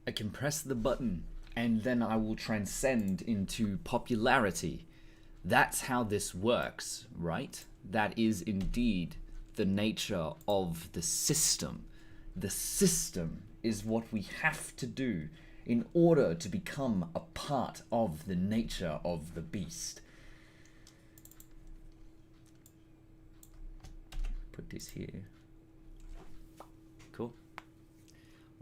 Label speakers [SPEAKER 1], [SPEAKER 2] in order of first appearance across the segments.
[SPEAKER 1] I can press the button and then I will transcend into popularity. That's how this works, right? That is indeed the nature of the system. The system is what we have to do in order to become a part of the nature of the beast. Put this here. Cool.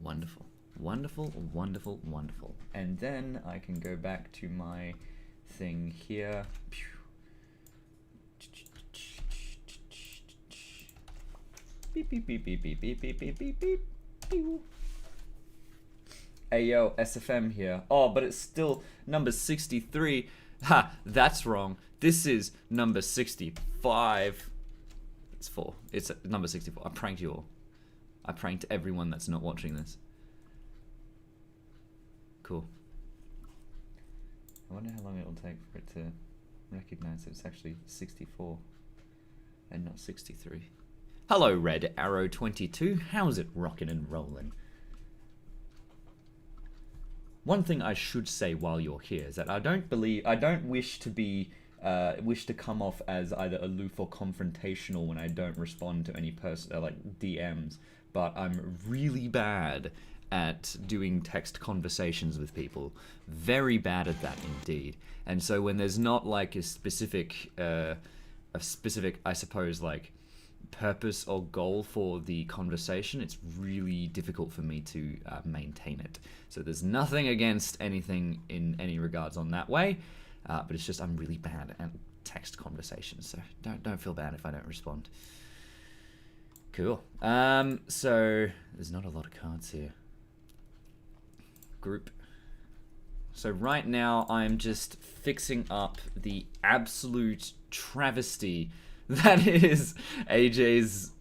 [SPEAKER 1] Wonderful. Wonderful, wonderful, wonderful. And then I can go back to my thing here. Beep, beep, beep, beep, beep, beep, beep, beep, beep, beep. Hey yo, SFM here. Oh, but it's still number 63. Ha, that's wrong. This is number 65. It's 4. It's number 64. I pranked you all. I pranked everyone that's not watching this. Cool. I wonder how long it'll take for it to recognize it's actually 64 and not 63. Hello, Red Arrow 22. How's it rockin' and rollin'? One thing I should say while you're here is that I don't wish to come off as either aloof or confrontational when I don't respond to any like DMs, but I'm really bad at doing text conversations with people. Very bad at that indeed. And so when there's not like a specific, I suppose, like purpose or goal for the conversation, it's really difficult for me to maintain it. So there's nothing against anything in any regards on that way, but it's just I'm really bad at text conversations. So don't feel bad if I don't respond. Cool. So there's not a lot of cards here. Group. So right now I'm just fixing up the absolute travesty that is AJ's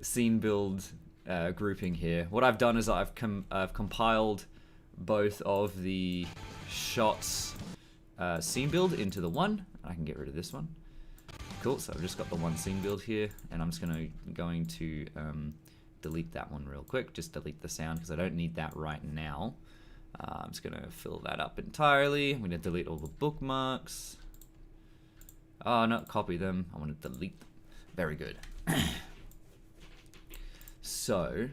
[SPEAKER 1] scene build grouping here. What I've done is I've compiled both of the shots scene build into the one. I can get rid of this one. Cool, so I've just got the one scene build here, and I'm just going to delete that one real quick. Just delete the sound because I don't need that right now. I'm just going to fill that up entirely. I'm going to delete all the bookmarks. Oh, not copy them. I want to delete them. Very good. So,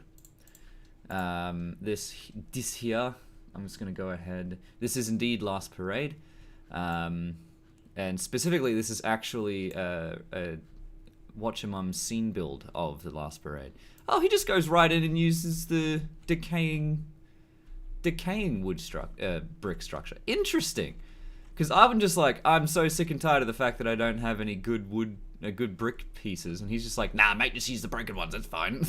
[SPEAKER 1] this here, I'm just going to go ahead. This is indeed Last Parade. And specifically, this is actually a Watchamum scene build of the Last Parade. Oh, he just goes right in and uses the decaying wood brick structure. Interesting. Because I'm just like, I'm so sick and tired of the fact that I don't have any good good brick pieces, and he's just like, nah, mate, just use the broken ones, that's fine.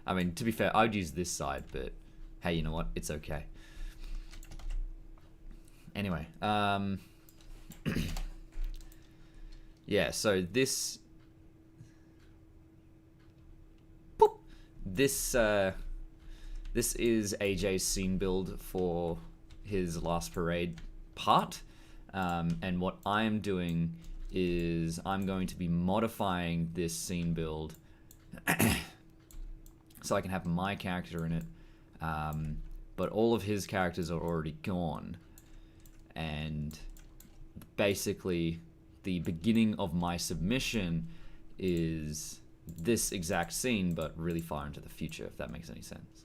[SPEAKER 1] I mean, to be fair, I'd use this side, but hey, you know what? It's okay. Anyway, yeah, so this is AJ's scene build for his Last Parade part, and what I'm doing is I'm going to be modifying this scene build so I can have my character in it, but all of his characters are already gone, and basically the beginning of my submission is this exact scene but really far into the future, if that makes any sense.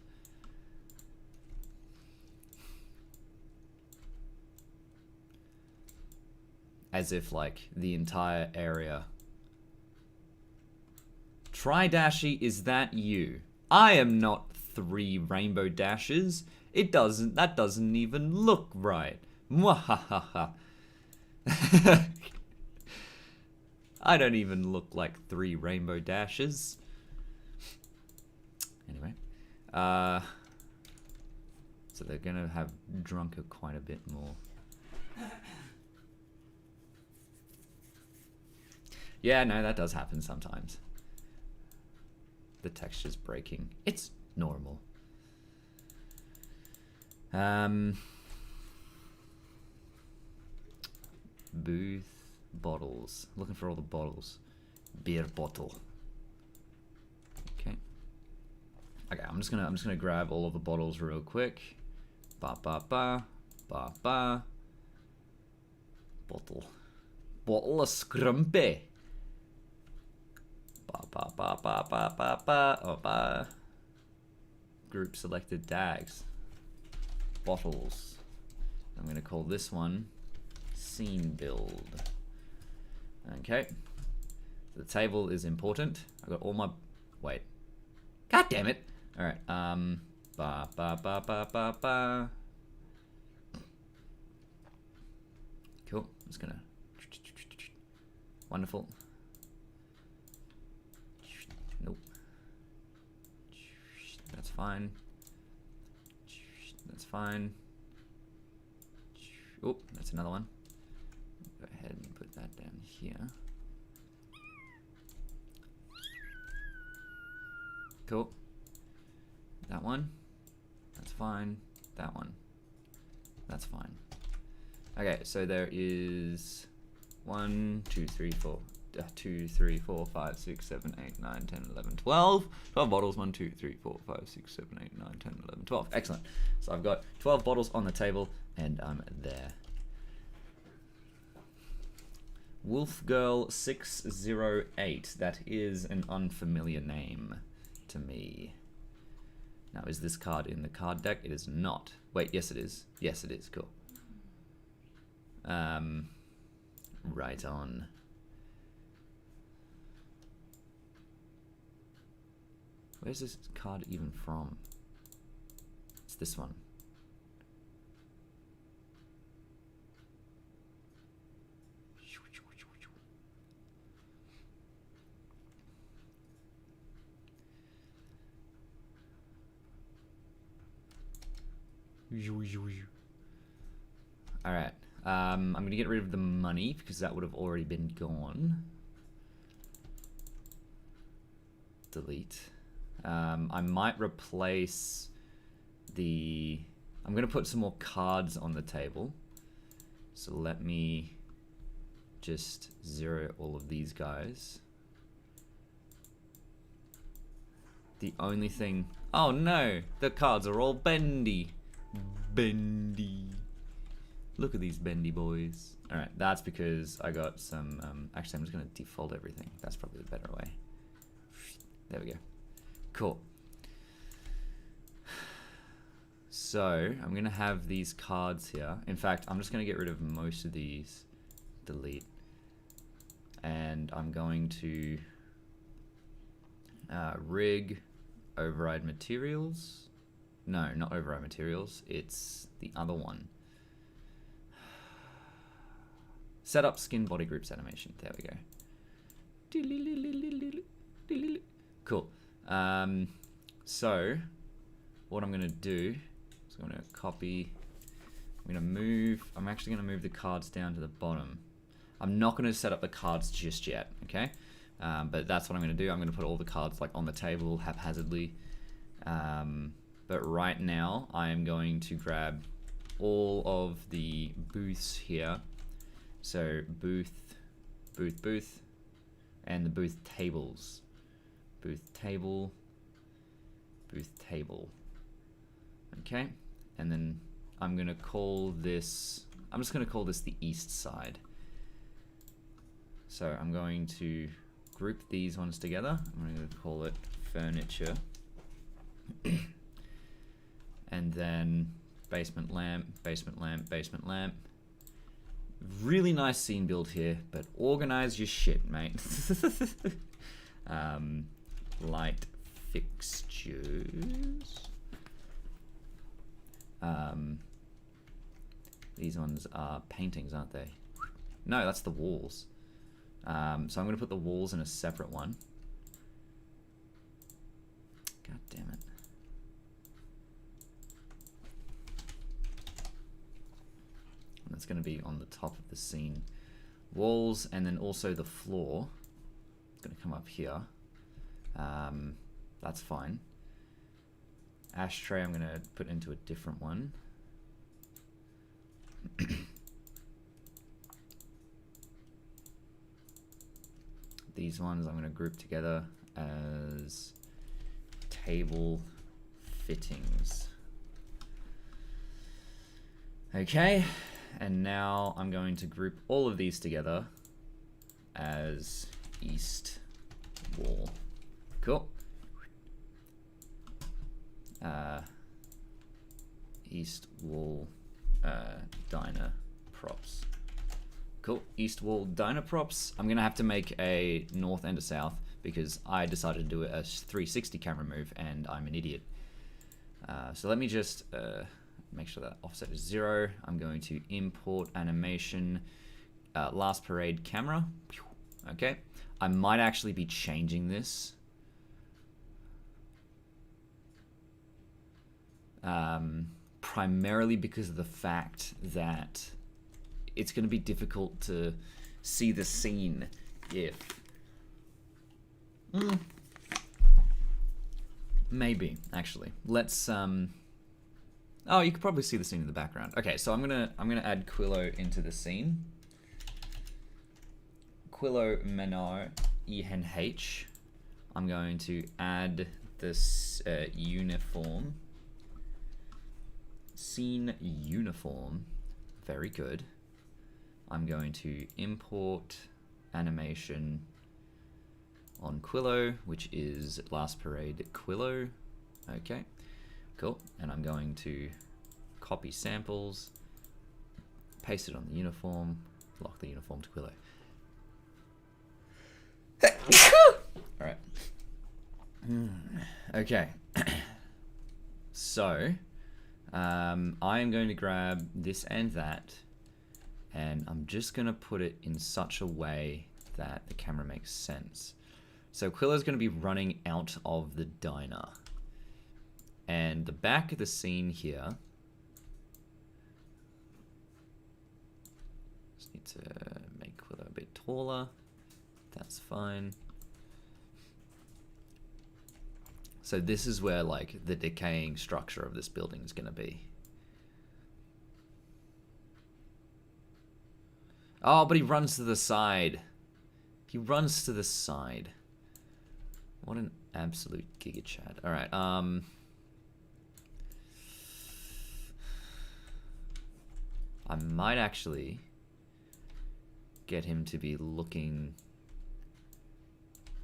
[SPEAKER 1] As if, like, the entire area... Tri-Dashi, is that you? I am not 3 rainbow dashes. That doesn't even look right. Mwahaha. I don't even look like 3 rainbow dashes. Anyway. So they're gonna have drunk it quite a bit more. Yeah, no, that does happen sometimes. The texture's breaking. It's normal. Booth bottles. Looking for all the bottles. Beer bottle. Okay. Okay, I'm just gonna grab all of the bottles real quick. Ba ba ba ba ba. Bottle of scrumpy. Ba ba ba ba ba ba ba. Oh ba. Group selected tags. Bottles. I'm gonna call this one scene build. Okay. The table is important. I got all my. Wait. God damn it. All right. Ba ba ba ba ba ba. Cool. I'm just gonna. Wonderful. Nope. That's fine. That's fine. Oh, that's another one. Go ahead and put that down here. Cool. That one. That's fine. That one. That's fine. Okay, so there is 1, 2, 3, 4, 2, 3, 4, 5, 6, 7, 8, 9, 10, 11, 12. 12 bottles. 1, 2, 3, 4, 5, 6, 7, 8, 9, 10, 11, 12. Excellent. So I've got 12 bottles on the table, and I'm there. Wolfgirl608. That is an unfamiliar name to me. Now, is this card in the card deck? It is not. Wait, yes it is. Yes it is. Cool. Right on. Where's this card even from? It's this one. Alright. I'm going to get rid of the money because that would have already been gone. Delete. I might replace the... I'm going to put some more cards on the table. So let me just zero all of these guys. The only thing... Oh no! The cards are all bendy. Bendy. Look at these bendy boys. Alright, that's because I got some... actually, I'm just going to default everything. That's probably the better way. There we go. Cool. So, I'm going to have these cards here. In fact, I'm just going to get rid of most of these. Delete. And I'm going to rig override materials. No, not override materials. It's the other one. Set up skin body groups animation. There we go. Cool. So, what I'm going to do is I'm going to copy. I'm going to move. I'm actually going to move the cards down to the bottom. I'm not going to set up the cards just yet, okay? But that's what I'm going to do. I'm going to put all the cards like on the table haphazardly. But right now, I am going to grab all of the booths here. So booth, and the booth tables. Booth table. Okay, and then I'm gonna call this. I'm just gonna call this the east side. So I'm going to group these ones together. I'm going to call it furniture. And then basement lamp, basement lamp, basement lamp. Really nice scene build here, but organize your shit, mate. Light fixtures. These ones are paintings, aren't they? No, that's the walls. So I'm going to put the walls in a separate one. God damn it. And that's going to be on the top of the scene. Walls, and then also the floor. It's going to come up here. That's fine. Ashtray I'm going to put into a different one. These ones I'm going to group together as table fittings. Okay, and now I'm going to group all of these together as east wall. Cool. East wall diner props. Cool. East wall diner props. I'm gonna have to make a north and a south because I decided to do a 360 camera move and I'm an idiot. So let me just make sure that offset is 0. I'm going to import animation last parade camera. Okay. I might actually be changing this. Primarily because of the fact that it's going to be difficult to see the scene if... Maybe, actually. Let's... Oh, you could probably see the scene in the background. Okay, so I'm gonna add Quillo into the scene. Quillo Menard ENH. I'm going to add this uniform. Scene uniform. Very good. I'm going to import animation on Quillo, which is last parade Quillo. Okay, cool. And I'm going to copy samples, paste it on the uniform, lock the uniform to Quillo. All right. Okay. So, I am going to grab this and that, and I'm just going to put it in such a way that the camera makes sense. So Quillo's going to be running out of the diner. And the back of the scene here, just need to make Quillo a bit taller. That's fine. So this is where like the decaying structure of this building is going to be. Oh, but he runs to the side. He runs to the side. What an absolute giga chad. All right. I might actually get him to be looking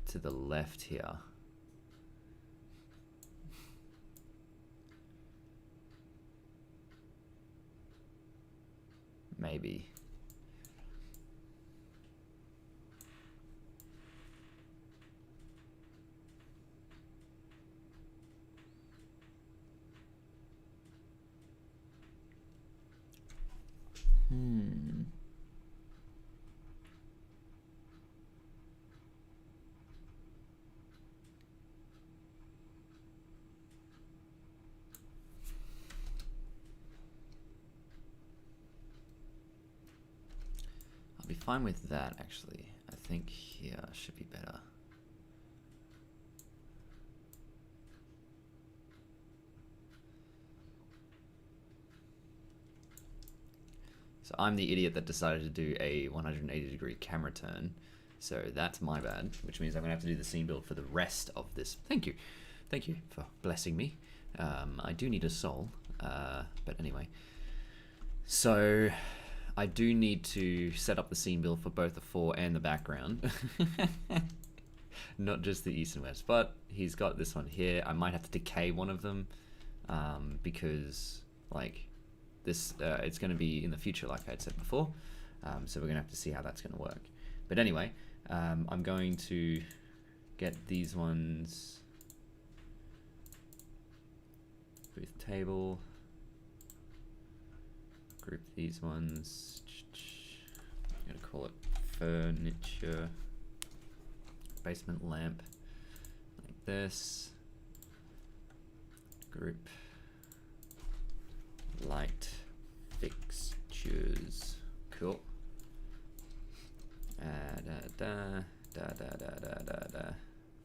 [SPEAKER 1] to the left here. Maybe. I'll be fine with that, actually. I think here should be better. So I'm the idiot that decided to do a 180-degree camera turn. So that's my bad, which means I'm going to have to do the scene build for the rest of this. Thank you. Thank you for blessing me. I do need a soul. But anyway. So I do need to set up the scene build for both the fore and the background. Not just the east and west. But he's got this one here. I might have to decay one of them because, like, this it's going to be in the future, like I had said before. So we're going to have to see how that's going to work. But anyway, I'm going to get these ones. Booth table. Group these ones. I'm going to call it furniture. Basement lamp. Like this. Group. Light fixtures. Cool.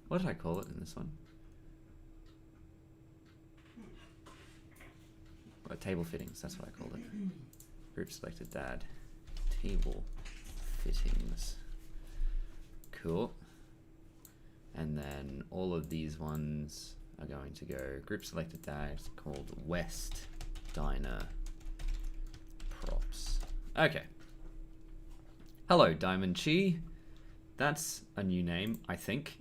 [SPEAKER 1] What did I call it in this one? Well, table fittings, that's what I called it. Group selected dad. Table fittings. Cool. And then all of these ones are going to go group selected tags called West Diner Props. Okay. Hello, Diamond Chi. That's a new name, I think.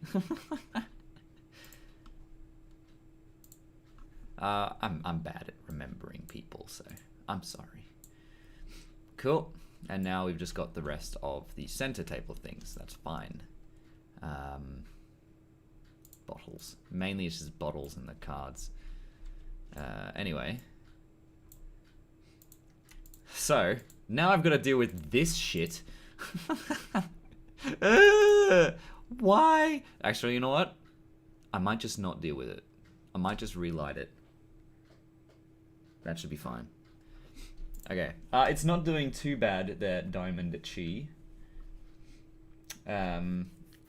[SPEAKER 1] I'm bad at remembering people, so I'm sorry. Cool. And now we've just got the rest of the center table things. That's fine. Bottles. Mainly it's just bottles and the cards. Anyway. So, now I've got to deal with this shit. Why? Actually, you know what? I might just not deal with it. I might just relight it. That should be fine. Okay. It's not doing too bad there, Diamond Chi.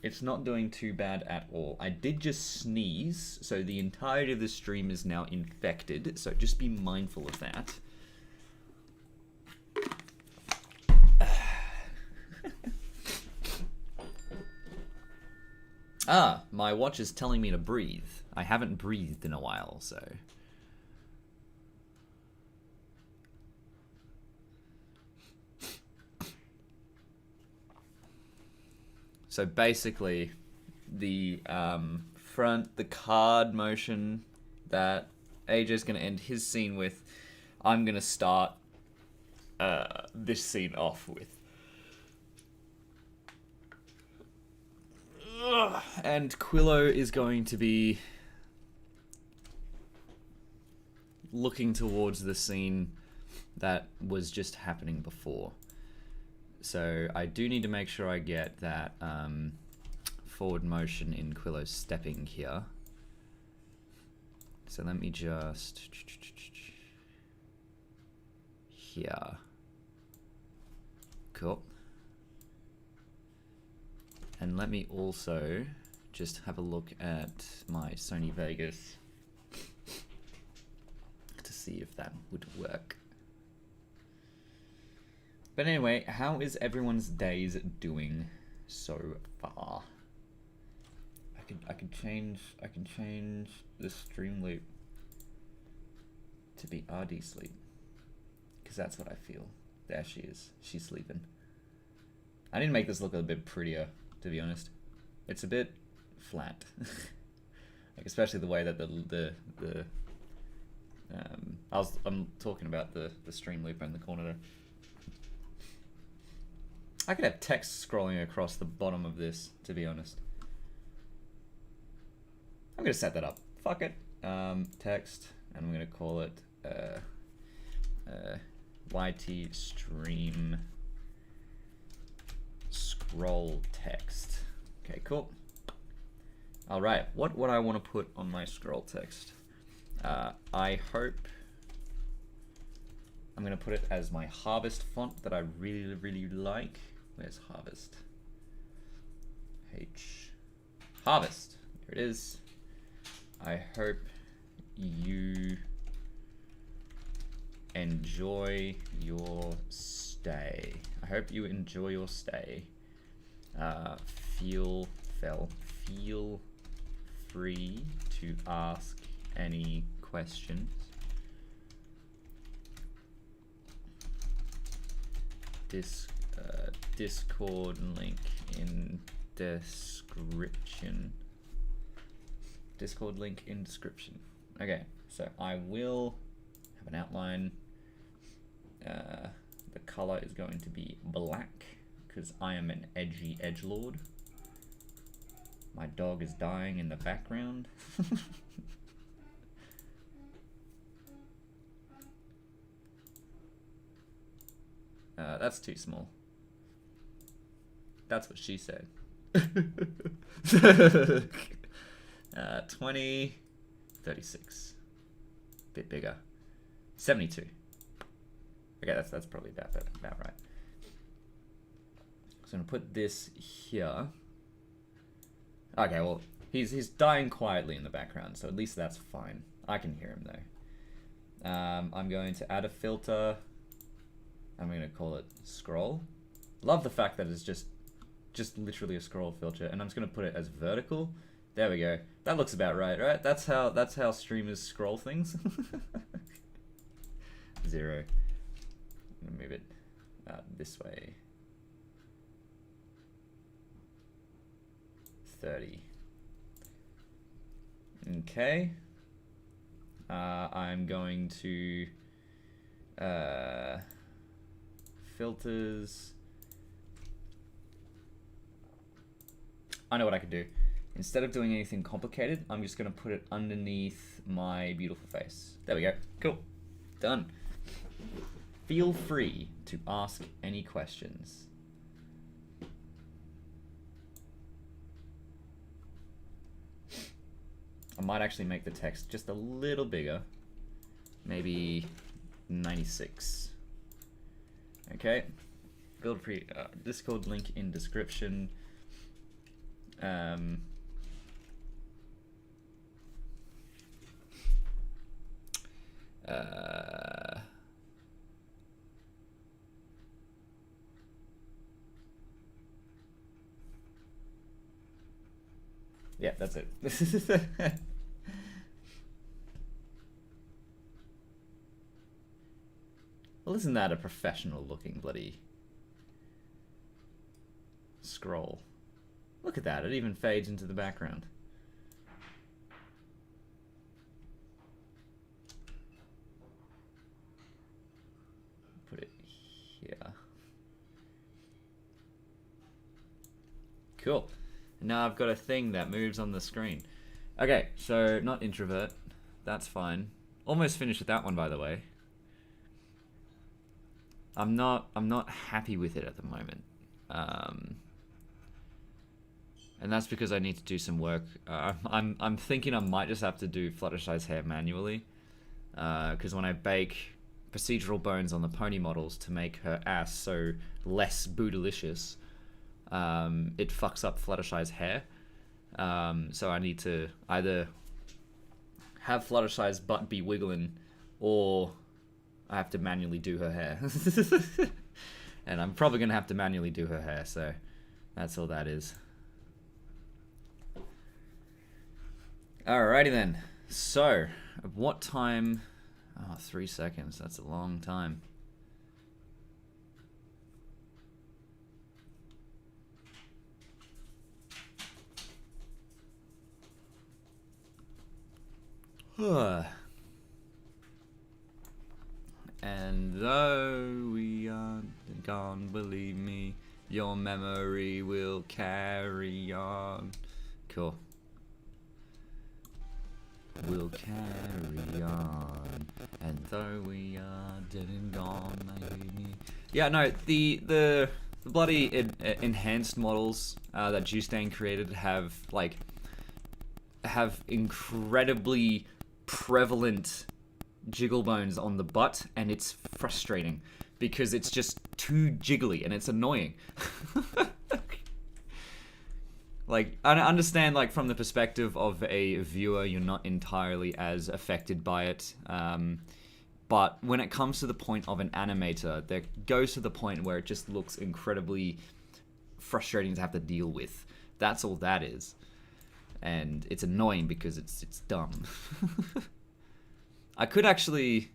[SPEAKER 1] It's not doing too bad at all. I did just sneeze, so the entirety of the stream is now infected, so just be mindful of that. My watch is telling me to breathe. I haven't breathed in a while, so... So basically, the the card motion that AJ's going to end his scene with, I'm going to start this scene off with. And Quillo is going to be looking towards the scene that was just happening before. So I do need to make sure I get that forward motion in Quillo's stepping here. So let me just... here. Cool. And let me also just have a look at my Sony Vegas to see if that would work. But anyway, how is everyone's days doing so far? I can change the stream loop to be RD sleep, because that's what I feel. There she is. She's sleeping. I need to make this look a bit prettier, to be honest. It's a bit flat, like especially the way that I'm talking about the stream loop in the corner there. I could have text scrolling across the bottom of this, to be honest. I'm gonna set that up. Fuck it. Text, and I'm gonna call it YT stream scroll text. Okay, cool. All right, what would I want to put on my scroll text? I hope I'm gonna put it as my Harvest font that I really, really like. Where's Harvest? Harvest. There it is. I hope you enjoy your stay. I hope you enjoy your stay. Feel free to ask any questions. Discord link in description. Discord link in description. Okay, so I will have an outline. The color is going to be black because I am an edgy edgelord. My dog is dying in the background. That's too small. That's what she said. 20, 36. Bit bigger. 72. Okay, that's probably about right. So I'm gonna put this here. Okay, well, he's dying quietly in the background, so at least that's fine. I can hear him though. I'm going to add a filter. I'm gonna call it scroll. Love the fact that it's just literally a scroll filter, and I'm just gonna put it as vertical There we go. That looks about right, right? That's how streamers scroll things. 0. I'm gonna move it this way. 30. Okay. I'm going to filters. I know what I could do. Instead of doing anything complicated, I'm just going to put it underneath my beautiful face. There we go. Cool. Done. Feel free to ask any questions. I might actually make the text just a little bigger. Maybe 96. Okay. Build free Discord link in description. Yeah, that's it. Well, isn't that a professional looking bloody scroll? Look at that, it even fades into the background. Put it here. Cool. Now I've got a thing that moves on the screen. Okay, so not introvert. That's fine. Almost finished with that one, by the way. I'm not happy with it at the moment. And that's because I need to do some work. I'm thinking I might just have to do Fluttershy's hair manually. Because when I bake procedural bones on the pony models to make her ass so less bootylicious, it fucks up Fluttershy's hair. So I need to either have Fluttershy's butt be wiggling, or I have to manually do her hair. And I'm probably going to have to manually do her hair, so that's all that is. Alrighty then. So, at what time... Oh, 3 seconds. That's a long time. And though we aren't gone, believe me, your memory will carry on. Cool. Will carry on. And though we are dead and gone, believe me. Yeah, no, the bloody enhanced models that Juicedane created have incredibly prevalent jiggle bones on the butt, and it's frustrating because it's just too jiggly and it's annoying. Like, I understand, like, from the perspective of a viewer, you're not entirely as affected by it. But when it comes to the point of an animator, that goes to the point where it just looks incredibly frustrating to have to deal with. That's all that is. And it's annoying because it's dumb. I could actually...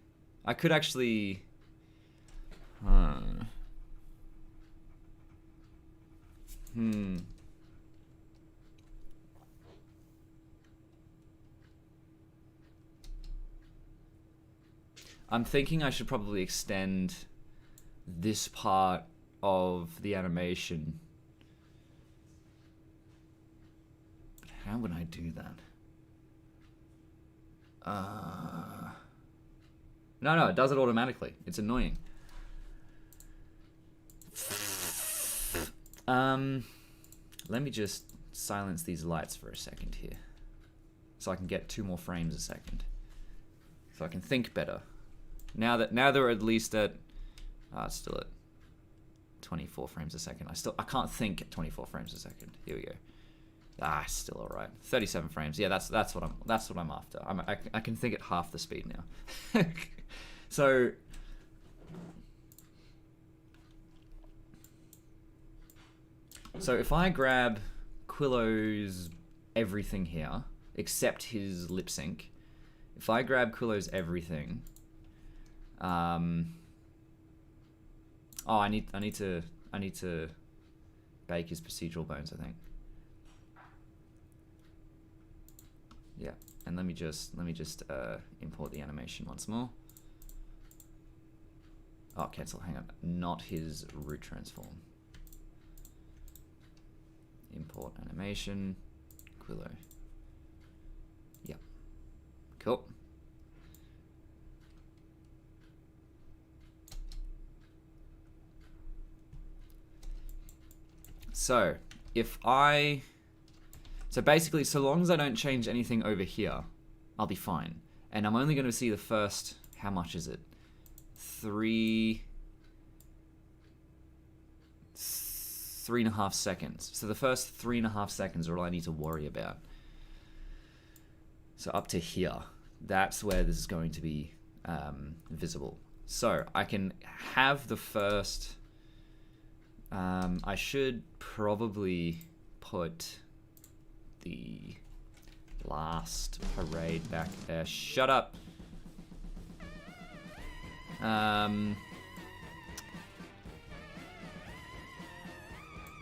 [SPEAKER 1] I'm thinking I should probably extend this part of the animation. But how would I do that? No, it does it automatically. It's annoying. Let me just silence these lights for a second here, so I can get 2 more frames a second, so I can think better. Now they're at least at, it's still at 24 frames a second. I can't think at 24 frames a second. Here we go. Still all right. 37 frames. Yeah, that's what I'm after. I can think at half the speed now. So if I grab Quillo's everything here except his lip sync. If I grab Quillo's everything, oh, I need to bake his procedural bones, I think. Yeah, and let me just import the animation once more. Oh, cancel. Hang on, not his root transform. Import animation, Quillo. Yep. Cool. So, so basically, so long as I don't change anything over here, I'll be fine. And I'm only going to see the first, how much is it? 3.5 seconds. So the first 3.5 seconds are all I need to worry about. So up to here, that's where this is going to be visible. So I can have the first, I should probably put the last parade back there. Shut up. Oh,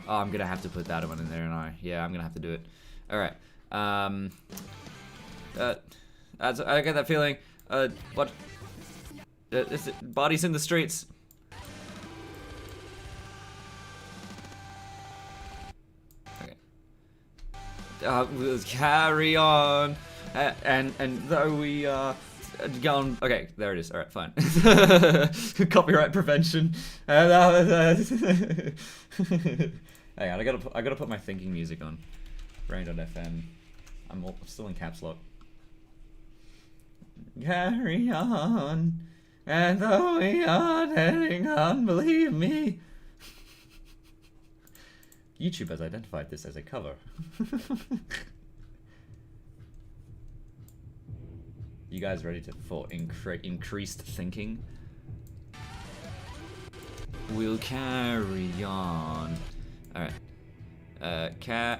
[SPEAKER 1] I'm gonna have to put that one in there, and yeah, I'm gonna have to do it. All right. I get that feeling. What? Is it bodies in the streets? Okay. We'll carry on, and though we are. Gone. Okay, there it is. All right, fine. Copyright prevention. Hang on, I gotta put my thinking music on. Brain.fm. I'm still in caps lock. Carry on, and though we are heading on, believe me. YouTube has identified this as a cover. You guys ready for increased thinking? We'll carry on. Alright. Carry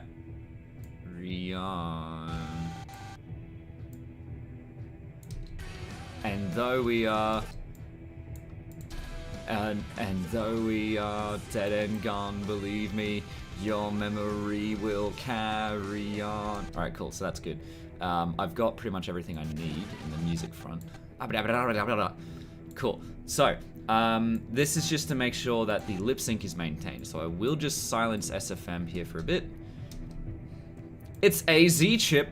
[SPEAKER 1] on. And though we are... And though we are dead and gone, believe me, your memory will carry on. Alright, cool, so that's good. I've got pretty much everything I need in the music front. Cool. So, this is just to make sure that the lip sync is maintained. So I will just silence SFM here for a bit. It's AZ chip,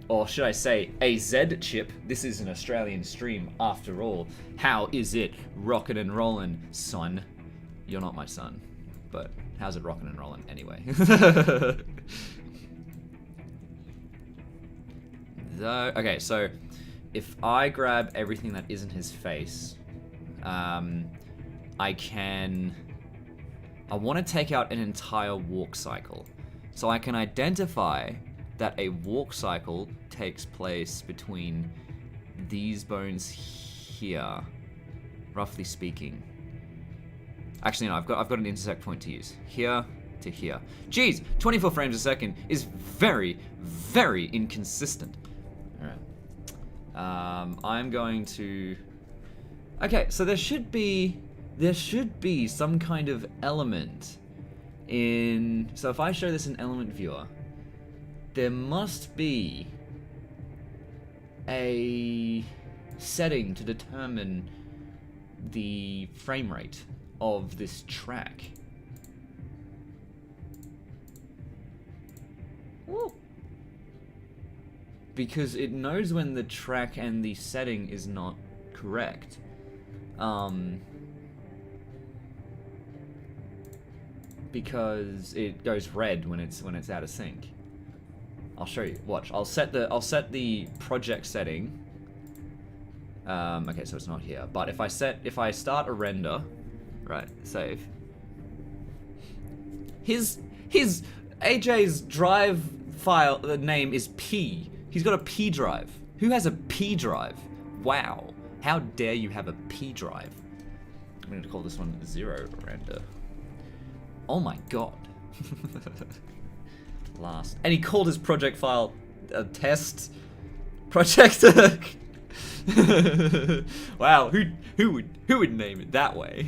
[SPEAKER 1] or should I say AZ chip. This is an Australian stream after all. How is it rockin' and rollin', son? You're not my son, but how's it rockin' and rollin' anyway? Okay, so if I grab everything that isn't his face, I want to take out an entire walk cycle. So I can identify that a walk cycle takes place between these bones here, roughly speaking. Actually, no, I've got an intersect point to use. Here to here. Jeez, 24 frames a second is very, very inconsistent. Alright. I'm going to... Okay, so there should be some kind of element in... So if I show this in element viewer, there must be a setting to determine the frame rate of this track. Woo. Because it knows when the track and the setting is not correct. Because it goes red when it's out of sync. I'll show you. Watch. I'll set the project setting. Okay, so it's not here. But if I start a render, right? Save. His AJ's drive file name is P. He's got a P drive. Who has a P drive? Wow. How dare you have a P drive? I'm going to call this one 0 render. Oh my god. last. And he called his project file test project. Wow, who would name it that way?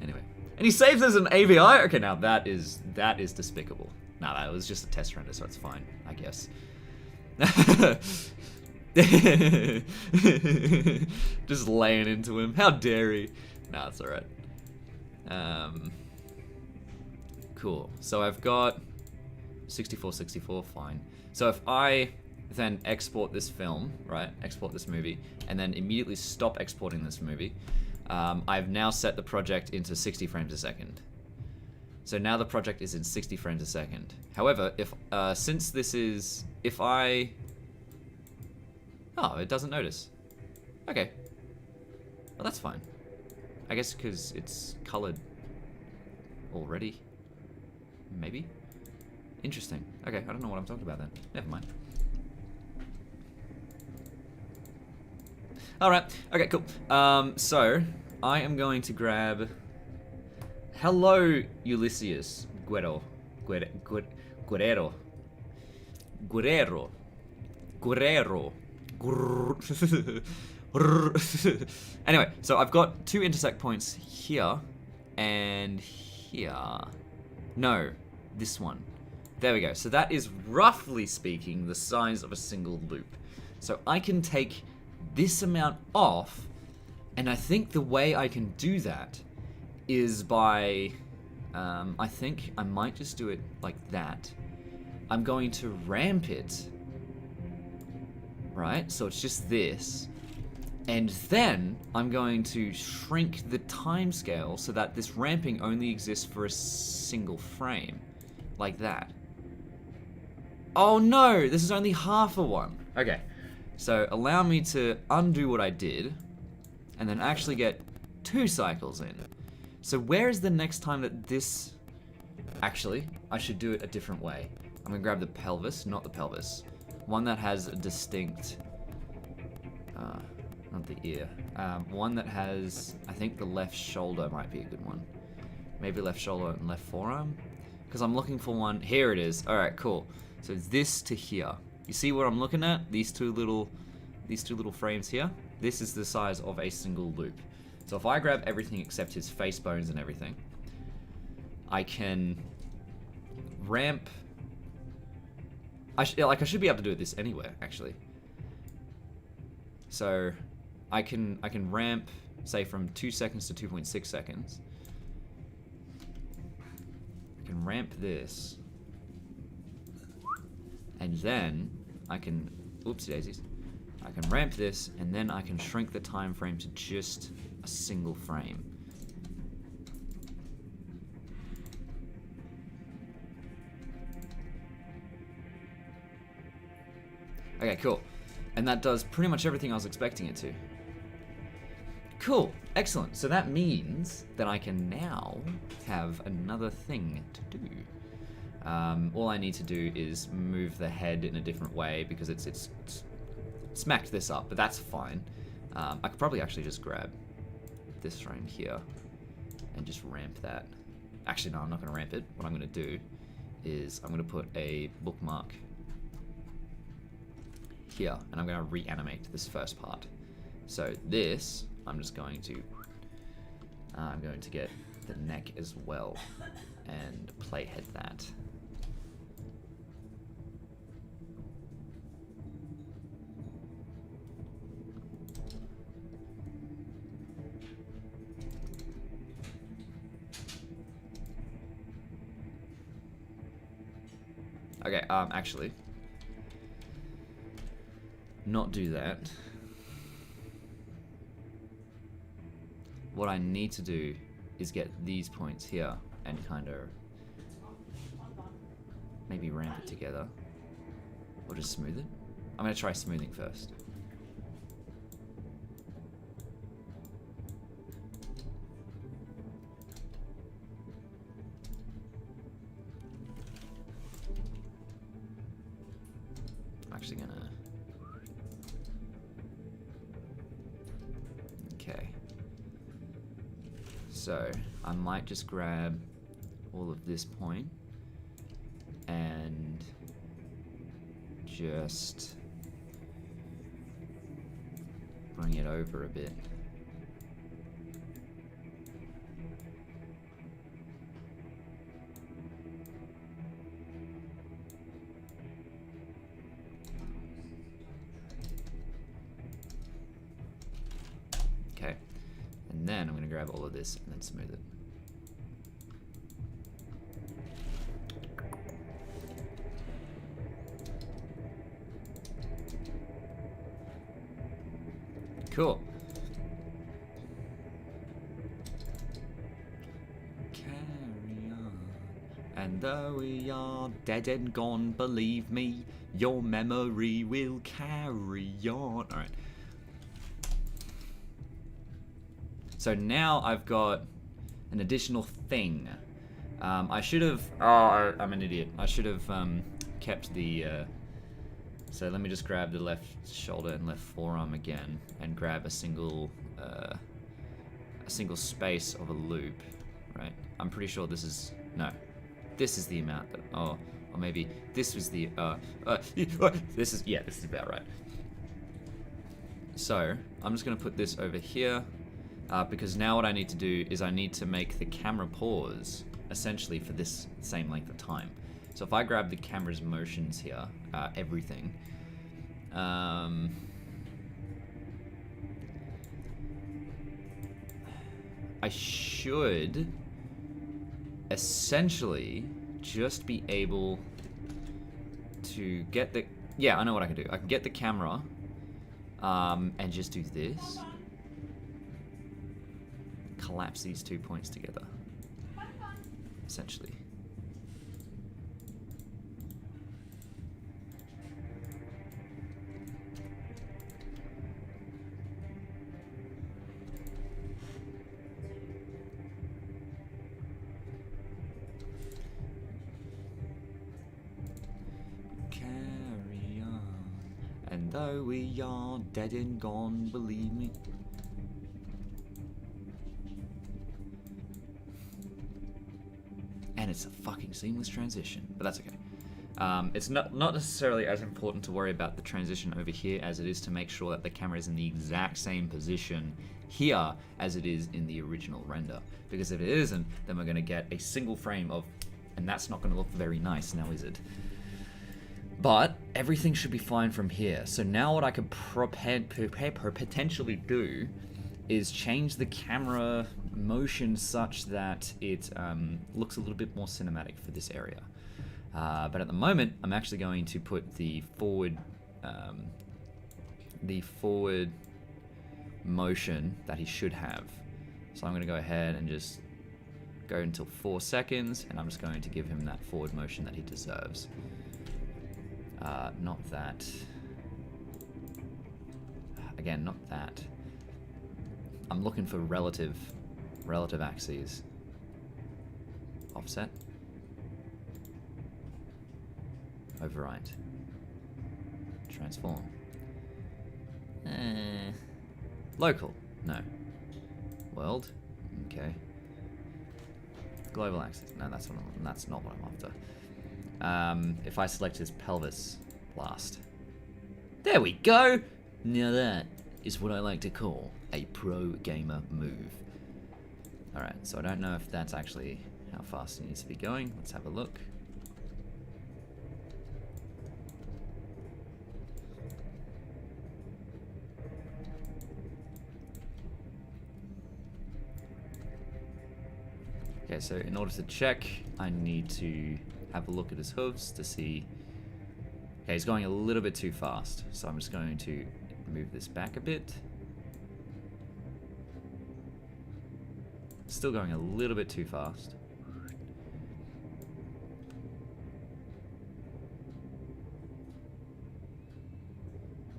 [SPEAKER 1] Anyway, and he saves as an AVI. Okay, now that is despicable. Nah, that was just a test render, so it's fine, I guess. Just laying into him. How dare he? Nah, it's alright. Cool. So I've got 64, fine. So if I then export this film, right? Export this movie, and then immediately stop exporting this movie, I've now set the project into 60 frames a second. So now the project is in 60 frames a second. However, if since this is, if I, oh, it doesn't notice. Okay. Well, that's fine. I guess because it's colored already. Maybe. Interesting. Okay, I don't know what I'm talking about then. Never mind. Alright, okay, cool. So, I am going to grab... Hello, Ulysses. Guerrero. Anyway, so I've got two intersect points here and here. No, this one. There we go. So that is, roughly speaking, the size of a single loop. So I can take this amount off, and I think the way I can do that is by, I think I might just do it like that. I'm going to ramp it, right? So it's just this. And then I'm going to shrink the timescale so that this ramping only exists for a single frame. Like that. Oh no, this is only half a one. Okay, so allow me to undo what I did and then actually get 2 cycles in. So where is the next time that this... Actually, I should do it a different way. I'm gonna grab the pelvis, not the pelvis. One that has a distinct... not the ear. One that has... I think the left shoulder might be a good one. Maybe left shoulder and left forearm? Because I'm looking for one... Here it is. Alright, cool. So it's this to here. You see what I'm looking at? These two little frames here? This is the size of a single loop. So if I grab everything except his face bones and everything, I can ramp... I should be able to do this anywhere, actually. So I can ramp, say, from 2 seconds to 2.6 seconds. I can ramp this. And then I can, oopsie daisies, I can ramp this, and then I can shrink the time frame to just a single frame. Okay, cool. And that does pretty much everything I was expecting it to. Cool, excellent. So that means that I can now have another thing to do. All I need to do is move the head in a different way because it's smacked this up, but that's fine. I could probably actually just grab this frame here and just ramp that. Actually, no, I'm not going to ramp it. What I'm going to do is I'm going to put a bookmark here, and I'm going to reanimate this first part. So this, I'm just going to, I'm going to get the neck as well and playhead that. Okay, actually, not do that. What I need to do is get these points here and kind of maybe ramp it together, or just smooth it. I'm gonna try smoothing first. Actually gonna... Okay. So, I might just grab all of this point just bring it over a bit. Okay, and then I'm going to grab all of this and then smooth it. Cool. Carry on. And though we are dead and gone, believe me, your memory will carry on. Alright. So now I've got an additional thing. I should have... Oh, I'm an idiot. I should have kept the... So let me just grab the left shoulder and left forearm again, and grab a single space of a loop, right? I'm pretty sure this is this is the amount that or maybe this was the this is about right. So I'm just gonna put this over here because now what I need to do is I need to make the camera pause essentially for this same length of time. So if I grab the camera's motions here, everything, I should essentially just be able to get the... Yeah, I know what I can do. I can get the camera and just do this. Collapse these 2 points together, essentially. And though we are dead and gone, believe me. And it's a fucking seamless transition, but that's okay. It's not necessarily as important to worry about the transition over here as it is to make sure that the camera is in the exact same position here as it is in the original render. Because if it isn't, then we're going to get a single frame of, and that's not going to look very nice now, is it? But everything should be fine from here. So now what I could potentially do is change the camera motion such that it looks a little bit more cinematic for this area. But at the moment, I'm actually going to put the forward motion that he should have. So I'm going to go ahead and just go until 4 seconds, and I'm just going to give him that forward motion that he deserves. Not that. Again, not that. I'm looking for relative axes. Offset. Overwrite. Transform. Local. No. World. Okay. Global axis. No, that's not what I'm after. If I select his pelvis blast. There we go! Now that is what I like to call a pro gamer move. Alright, so I don't know if that's actually how fast it needs to be going. Let's have a look. Okay, so in order to check, I need to have a look at his hooves to see. Okay, he's going a little bit too fast, so I'm just going to move this back a bit. Still going a little bit too fast.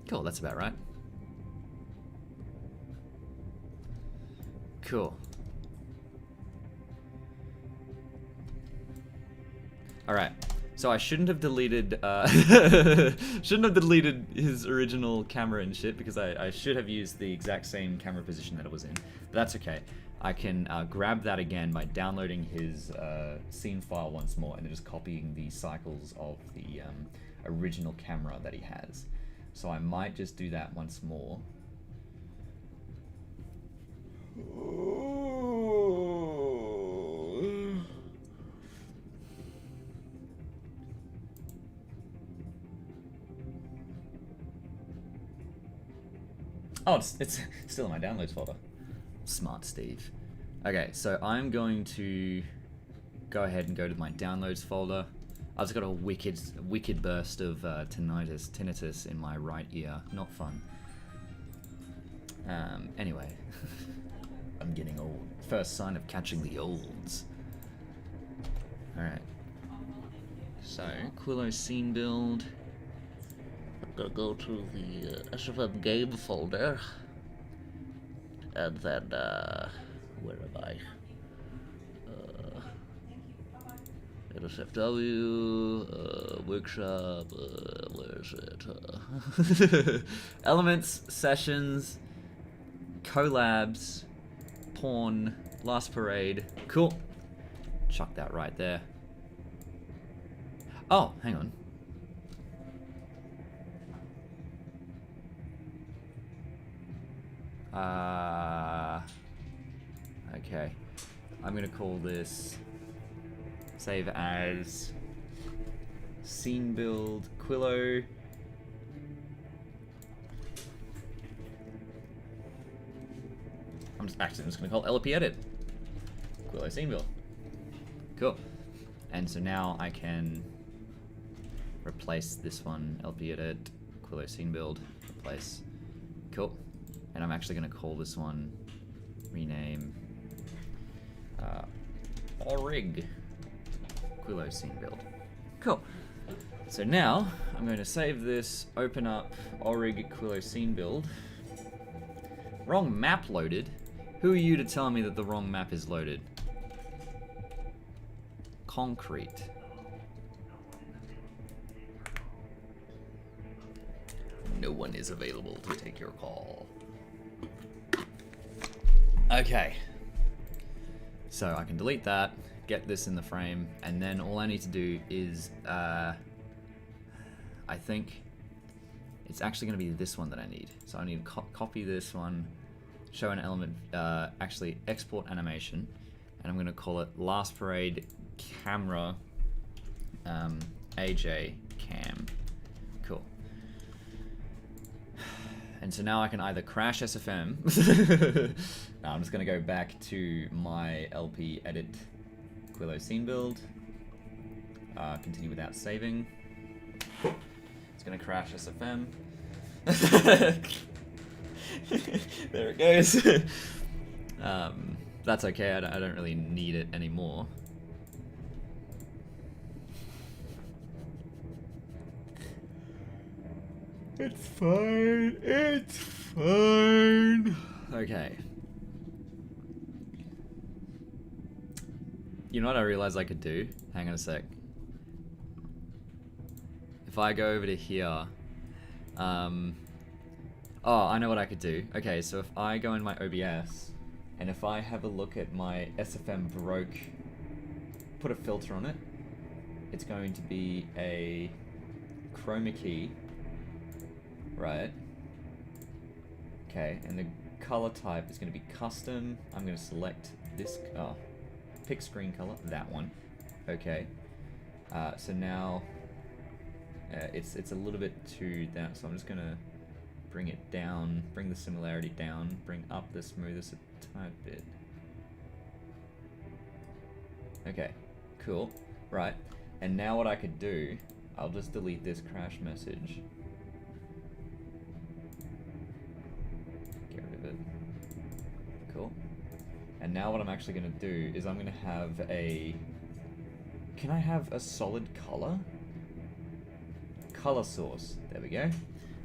[SPEAKER 1] Cool, that's about right. Cool. Alright, so I shouldn't have deleted his original camera and shit, because I should have used the exact same camera position that it was in. But that's okay. I can grab that again by downloading his scene file once more and then just copying the cycles of original camera that he has. So I might just do that once more. Oh, it's still in my downloads folder. Smart Steve. Okay, so I'm going to go ahead and go to my downloads folder. I've just got a wicked burst of tinnitus in my right ear. Not fun. Anyway, I'm getting old. First sign of catching the olds. Alright. So, Quillo scene build. I'm gonna go to the SFM game folder. And then, where am I? NSFW, workshop, where is it? Elements, sessions, collabs, porn, last parade. Cool. Chuck that right there. Oh, hang on. Okay. I'm gonna call this save as scene build Quillo. I'm just gonna call LP edit Quillo scene build. Cool. And so now I can replace this one, LP edit Quillo scene build, replace. Cool. And I'm actually gonna call this one, rename Orig Quillo scene build. Cool. So now I'm going to save this, open up Orig Quillo scene build. Wrong map loaded. Who are you to tell me that the wrong map is loaded? Concrete. No one is available to take your call. Okay. So I can delete that, get this in the frame, and then all I need to do is, I think it's actually going to be this one that I need. So I need to copy this one, show an element, actually export animation, and I'm going to call it Last Parade Camera AJ Cam. Cool. And so now I can either crash SFM. No, I'm just going to go back to my LP edit Quillo scene build. Continue without saving. It's going to crash SFM. There it goes. That's okay, I don't really need it anymore. It's fine, it's fine. Okay. You know what I realized I could do? Hang on a sec. If I go over to here, oh, I know what I could do. Okay, so if I go in my OBS, and if I have a look at my SFM broke, put a filter on it, it's going to be a chroma key, right? Okay, and the color type is going to be custom. I'm going to select this, pick screen color, that one. Okay, so now it's a little bit too down, so I'm just going to bring it down, bring the similarity down, bring up the smoothness a tiny bit. Okay, cool. Right, and now what I could do, I'll just delete this crash message. Get rid of it. Cool. And now what I'm actually going to do is I'm going to have a... Can I have a solid color? Color source. There we go.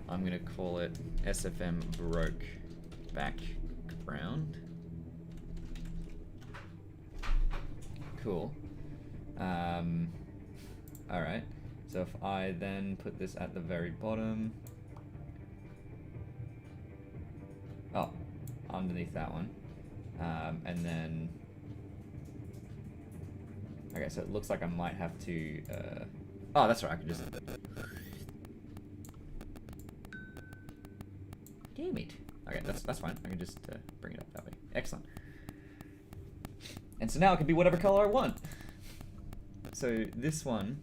[SPEAKER 1] I'm going to call it SFM broke background. Cool. Alright. So if I then put this at the very bottom... Oh, underneath that one. And then... Okay, so it looks like I might have to Oh, that's right. I can just. Damn it. Okay, that's fine. I can just bring it up that way. Excellent. And so now it can be whatever color I want. So this one,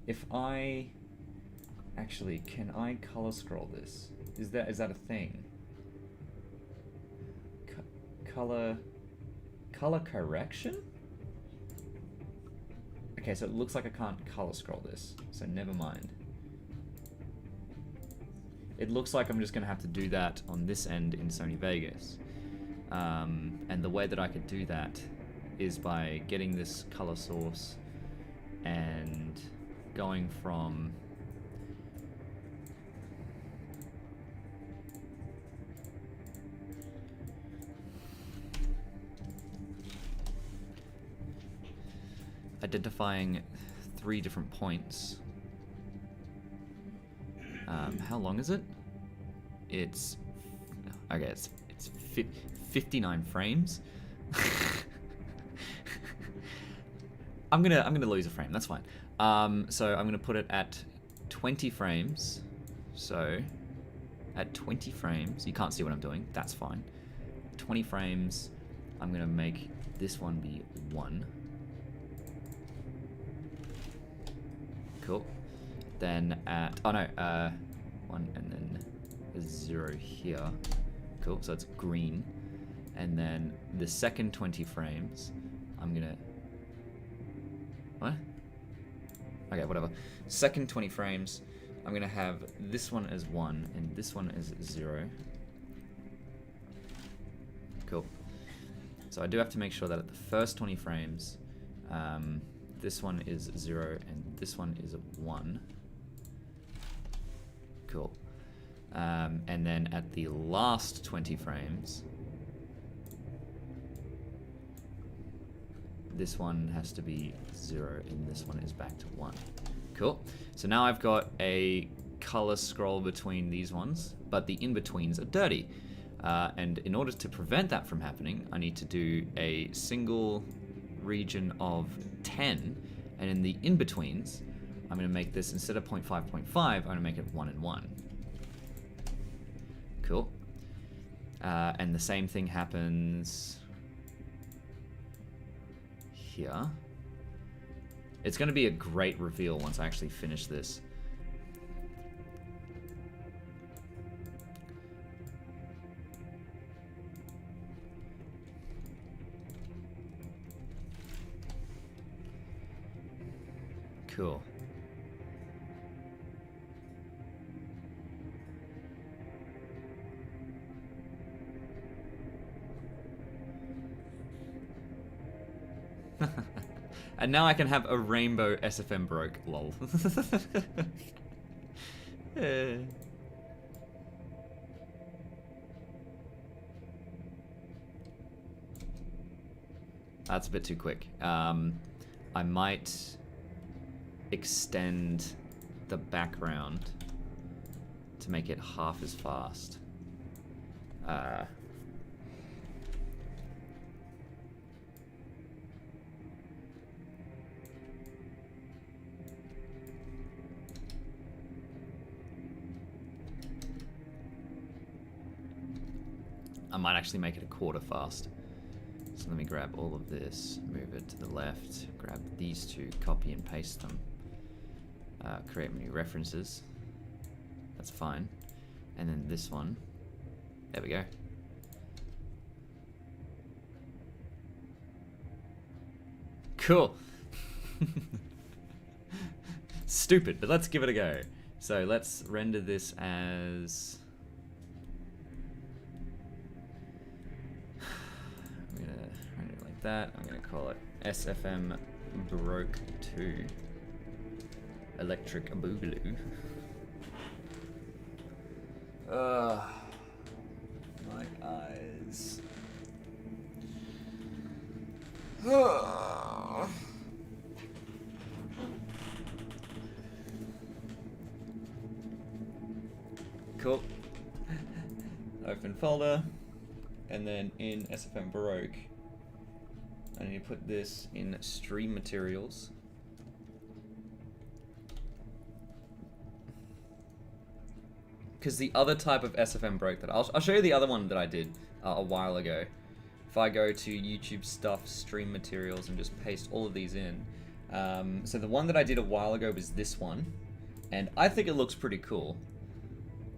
[SPEAKER 1] if I actually, can I color scroll this? Is that a thing? Color correction? Okay, so it looks like I can't color scroll this, so never mind. It looks like I'm just gonna have to do that on this end in Sony Vegas. And the way that I could do that is by getting this color source and going from identifying 3 different points. How long is it? It's okay. It's 59 frames. I'm gonna lose a frame. That's fine. So I'm gonna put it at 20 frames. So at 20 frames, you can't see what I'm doing. That's fine. 20 frames. I'm gonna make this one be 1. Cool. Then at 1 and then 0 here. Cool. So it's green. And then the second 20 frames, I'm gonna. What? Okay, whatever. Second 20 frames, I'm gonna have this one as 1 and this one as 0. Cool. So I do have to make sure that at the first 20 frames, this one is 0 and this one is 1. Cool. And then at the last 20 frames, this one has to be 0 and this one is back to 1. Cool. So now I've got a color scroll between these ones, but the in-betweens are dirty. And in order to prevent that from happening, I need to do a single region of 10, and in the in-betweens, I'm going to make this, instead of 0.5, 0.5, I'm going to make it 1 and 1. Cool. And the same thing happens here. It's going to be a great reveal once I actually finish this. Cool. And now I can have a rainbow SFM broke, lol. That's a bit too quick. I might extend the background to make it half as fast. I might actually make it a quarter fast. So let me grab all of this, move it to the left, grab these two, copy and paste them, create new references. That's fine. And then this one. There we go. Cool. Stupid, but let's give it a go. So let's render this as... I'm gonna render it like that. I'm gonna call it SFM Broke 2 Electric Boogaloo. My eyes. Cool. Open folder, and then in SFM Baroque, I need to put this in stream materials, because the other type of SFM broke that. I'll show you the other one that I did a while ago. If I go to YouTube stuff, stream materials, and just paste all of these in. So the one that I did a while ago was this one, and I think it looks pretty cool.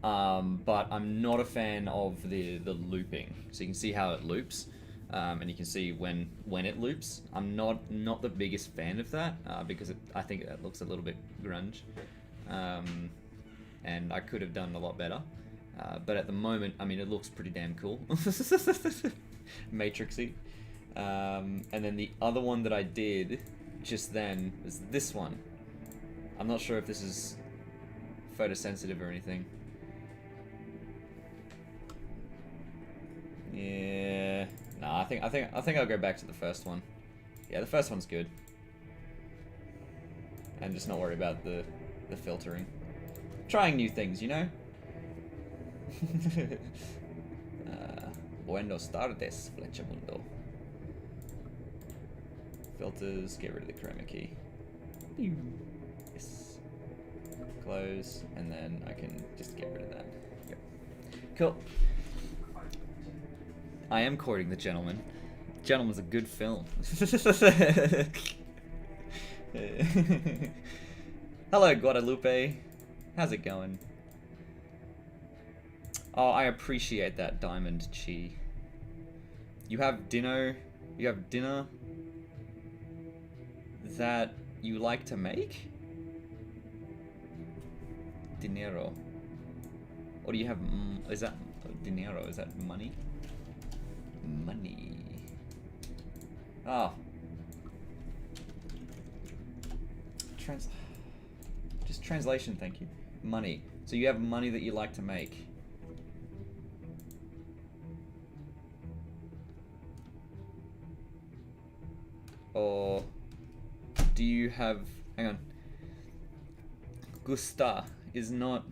[SPEAKER 1] But I'm not a fan of the looping. So you can see how it loops, and you can see when it loops. I'm not the biggest fan of that because I think it looks a little bit grunge, and I could have done a lot better. But at the moment, I mean, it looks pretty damn cool. Matrixy. And then the other one that I did just then was this one. I'm not sure if this is photosensitive or anything. Yeah. Nah, I think I'll go back to the first one. Yeah, the first one's good. And just not worry about the filtering. Trying new things, you know? Buenos tardes, Flechamundo. Filters, get rid of the chroma key. Yes. Close, and then I can just get rid of that. Yep. Cool. I am courting the gentleman. Gentleman's a good film. Hello, Guadalupe. How's it going? Oh, I appreciate that, Diamond Chi. You have dinner that you like to make? Dinero. Or do you have, is that dinero? Is that money? Money. Oh. Just translation, thank you. Money. So you have money that you like to make. Or do you have, hang on. Gusta is not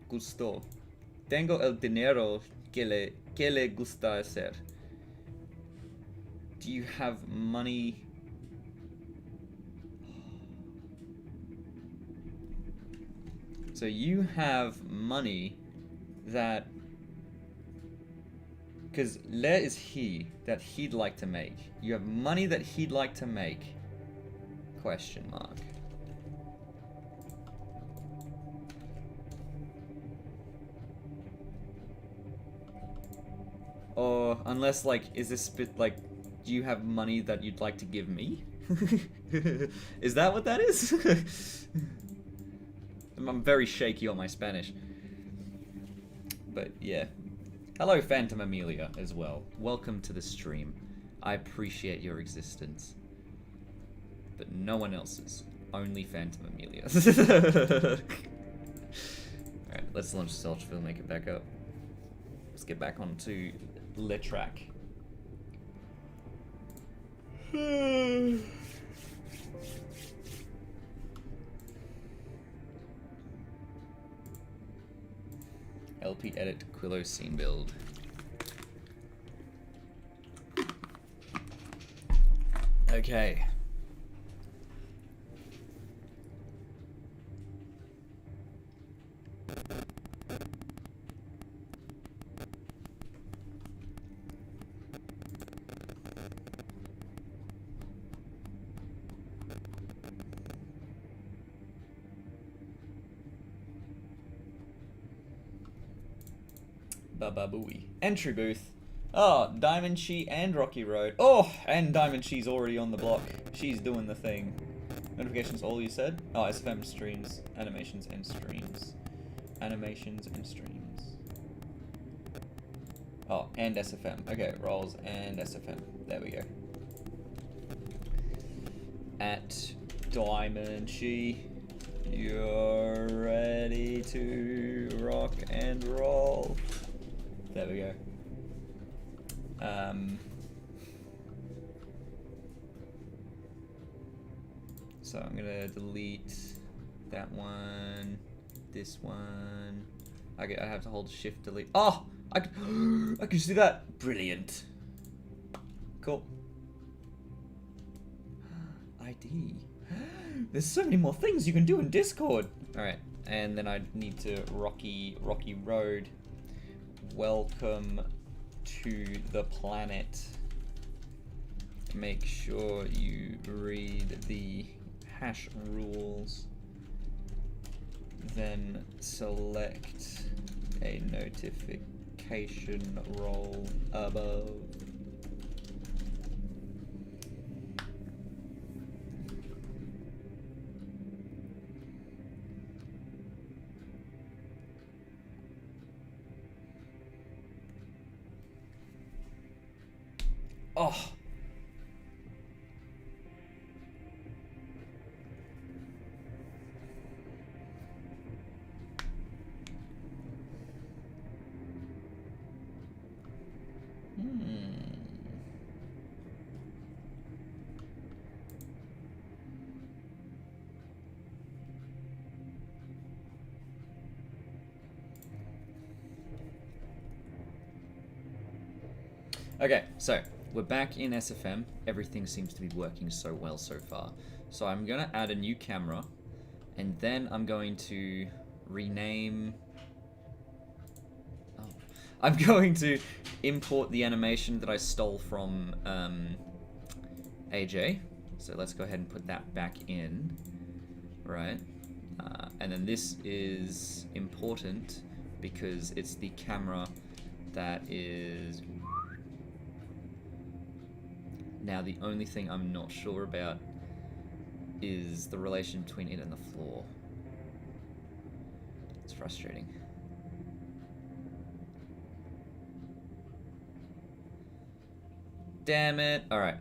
[SPEAKER 1] gusto. Tengo el dinero que le gusta hacer. Do you have money? So you have money that, because le is he, that he'd like to make. You have money that he'd like to make. Question mark. Or unless, like, is this bit like, do you have money that you'd like to give me? Is that what that is? I'm very shaky on my Spanish. But yeah. Hello, Phantom Amelia, as well. Welcome to the stream. I appreciate your existence. But no one else's. Only Phantom Amelia. Alright, let's launch Selch Filmmaker back up. Let's get back onto Le Track. LP edit Quillo scene build. Okay. Bababooey. Entry booth. Oh, Diamond Chi and Rocky Road. Oh, and Diamond Chi's already on the block. She's doing the thing. Notifications, all you said? Oh, SFM streams, animations, and streams. Animations and streams. Oh, and SFM. Okay, rolls and SFM. There we go. At Diamond Chi, you're ready to rock and roll. There we go. So I'm gonna delete that one, this one. I have to hold shift delete. Oh, I can see that. Brilliant. Cool. ID. There's so many more things you can do in Discord. All right. and then I need to rocky road. Welcome to the planet. Make sure you read the hash rules. Then select a notification role above. Oh. Okay, so we're back in SFM. Everything seems to be working so well so far. So I'm going to add a new camera, and then I'm going to rename... Oh. I'm going to import the animation that I stole from AJ. So let's go ahead and put that back in. Right. And then this is important because it's the camera that is... Now the only thing I'm not sure about is the relation between it and the floor. It's frustrating. Damn it. Alright,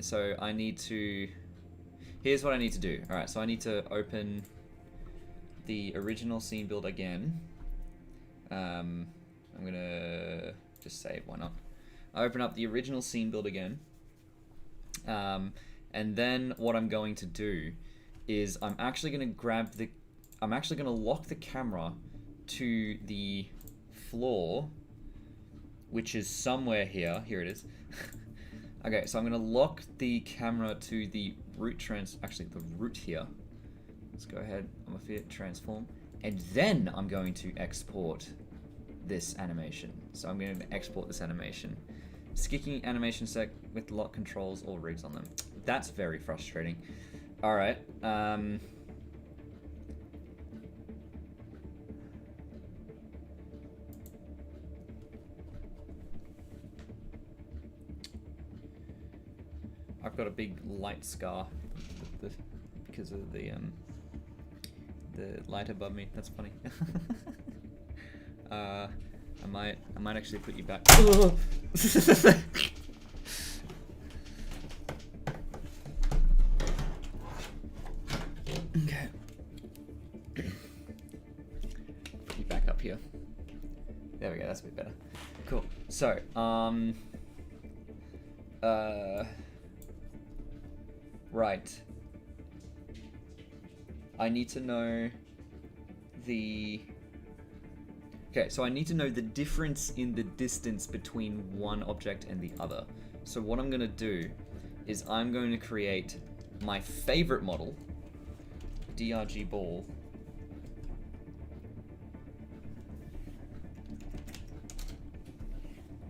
[SPEAKER 1] so I need to... Here's what I need to do. Alright, so I need to open the original scene build again. I'm gonna just save, why not? I open up the original scene build again. And then what I'm going to do is I'm actually going to lock the camera to the floor, which is somewhere here. Here it is. Okay, so I'm going to lock the camera to the root the root here. Let's go ahead, I'm going to transform. And then I'm going to export this animation. So I'm going to export this animation. Skicking animation sec with lock controls or rigs on them. That's very frustrating. Alright. I've got a big light scar because of the light above me. That's funny. I might actually put you back. Okay. Put you back up here. There we go, that's a bit better. Cool. So, right. I need to know the... Okay, so I need to know the difference in the distance between one object and the other. So what I'm going to do is I'm going to create my favorite model, DRG ball.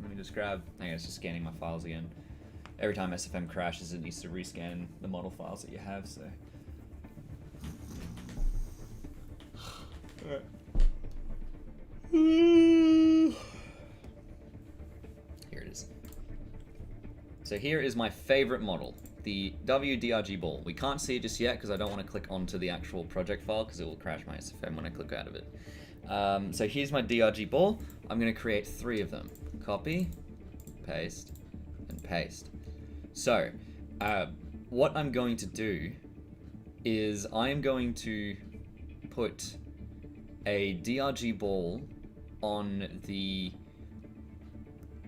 [SPEAKER 1] Let me just grab, hang on, it's just scanning my files again. Every time SFM crashes, it needs to rescan the model files that you have, so. Alright. Here it is. So here is my favorite model, the WDRG ball. We can't see it just yet because I don't want to click onto the actual project file because it will crash my SFM when I click out of it. So here's my DRG ball. I'm going to create 3 of them. Copy, paste, and paste. So what I'm going to do is I am going to put a DRG ball on the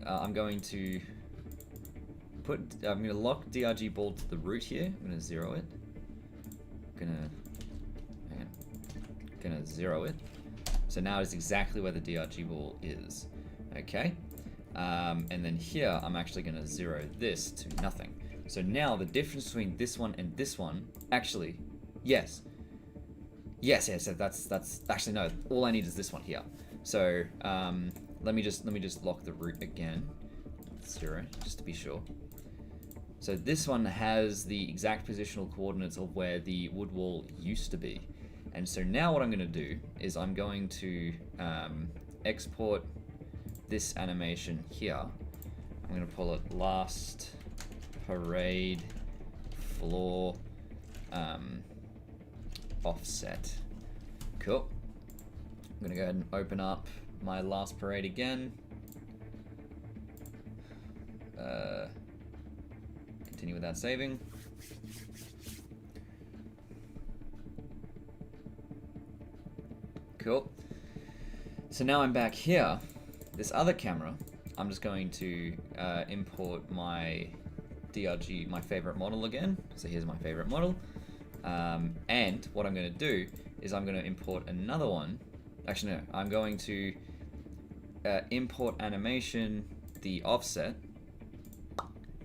[SPEAKER 1] I'm going to lock DRG ball to the root here. I'm going to zero it. Gonna zero it. So now it's exactly where the DRG ball is. Okay. And then here I'm actually going to zero this to nothing. So now the difference between this one and this one, actually, yes. Yes, that's actually no. All I need is this one here. So let me just lock the root again. 0, just to be sure. So this one has the exact positional coordinates of where the wood wall used to be. And so now what I'm going to do is I'm going to export this animation here. I'm going to pull it last parade floor offset. Cool. I'm going to go ahead and open up my last parade again. Continue without saving. Cool. So now I'm back here. This other camera, I'm just going to import my DRG, my favorite model again. So here's my favorite model. And what I'm going to do is I'm going to import another one. Actually, no, I'm going to import animation, the offset.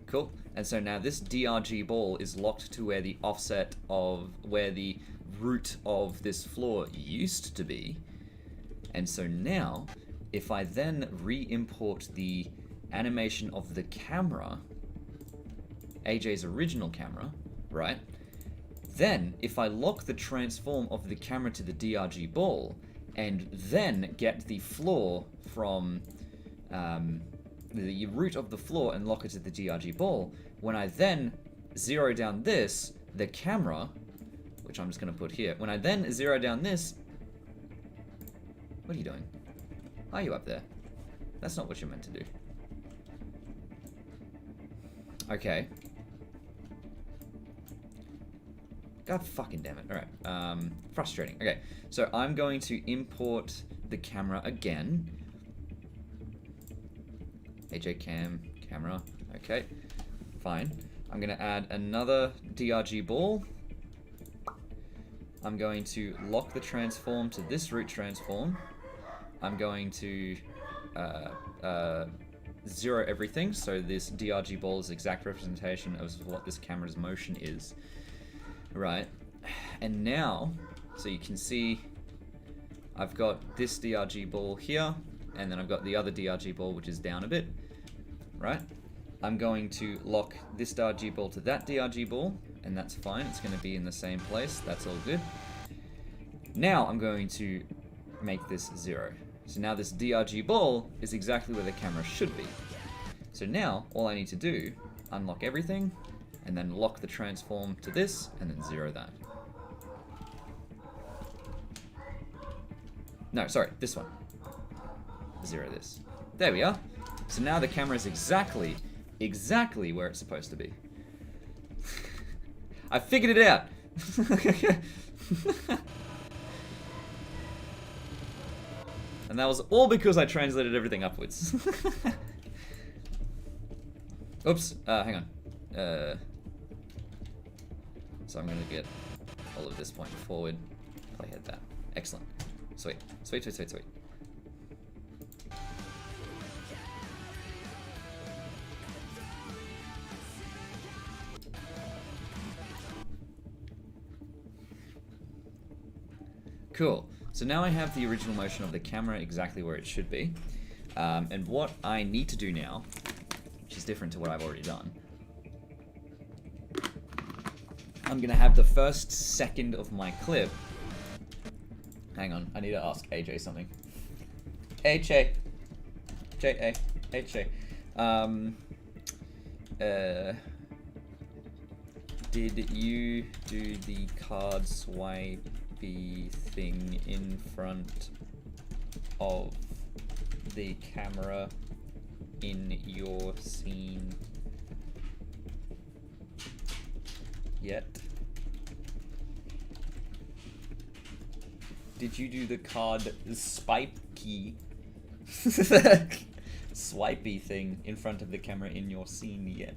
[SPEAKER 1] Cool. And so now this DRG ball is locked to where the offset of where the root of this floor used to be. And so now, if I then re-import the animation of the camera, AJ's original camera, right? Then, if I lock the transform of the camera to the DRG ball, and then get the floor from the root of the floor and lock it to the DRG ball, when I then zero down this, the camera, which I'm just going to put here, when I then zero down this, what are you doing? Are you up there? That's not what you're meant to do. Okay. God fucking damn it. Alright. Frustrating. Okay. So I'm going to import the camera again. AJ camera. Okay. Fine. I'm going to add another DRG ball. I'm going to lock the transform to this root transform. I'm going to zero everything, so this DRG ball is exact representation of what this camera's motion is. Right, and now, so you can see I've got this DRG ball here, and then I've got the other DRG ball which is down a bit, right? I'm going to lock this DRG ball to that DRG ball, and that's fine, it's going to be in the same place, that's all good. Now I'm going to make this 0. So now this DRG ball is exactly where the camera should be. So now, all I need to do, unlock everything, and then lock the transform to this, and then 0 that. No, sorry, this one. 0 this. There we are. So now the camera is exactly where it's supposed to be. I figured it out! And that was all because I translated everything upwards. Oops, hang on. So I'm going to get all of this pointing forward, playhead that. Excellent. Sweet. Sweet, sweet, sweet, sweet. Cool. So now I have the original motion of the camera exactly where it should be. And what I need to do now, which is different to what I've already done, I'm going to have the first second of my clip. Hang on, I need to ask AJ something. AJ. J-A. AJ. Did you do the card swipey thing in front of the camera in your scene yet? Did you do the card swipey swipey thing in front of the camera in your scene yet?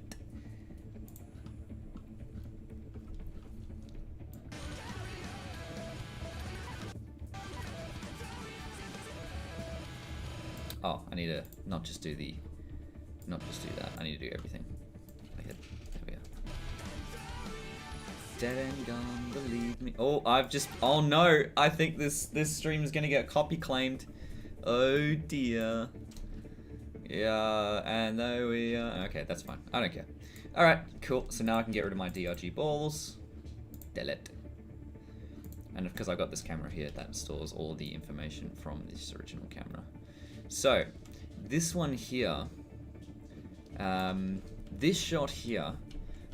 [SPEAKER 1] Oh, I need to not just do that. I need to do everything. There we go. Dead and gone, believe me. Oh, oh no, I think this stream is gonna get copy claimed. Oh dear. Yeah, and there we are. Okay, that's fine. I don't care. Alright, cool. So now I can get rid of my DRG balls. Delete. And because I've got this camera here, that stores all the information from this original camera. So, this one here, this shot here,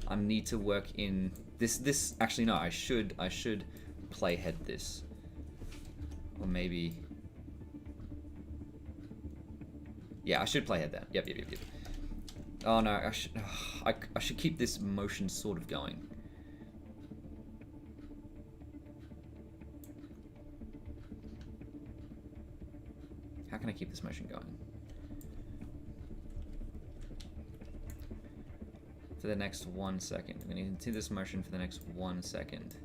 [SPEAKER 1] I need to work in this. Actually, no, I should playhead this, or maybe. Yeah, I should playhead that. Yep. Oh no, I should keep this motion sort of going. How can I keep this motion going? For the next 1 second. I'm going to continue this motion for the next 1 second.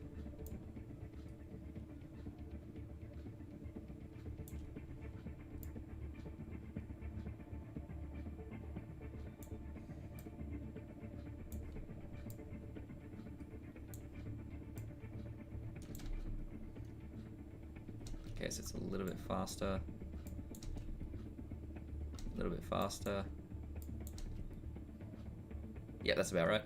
[SPEAKER 1] Okay, so it's a little bit faster. A little bit faster. Yeah, that's about right.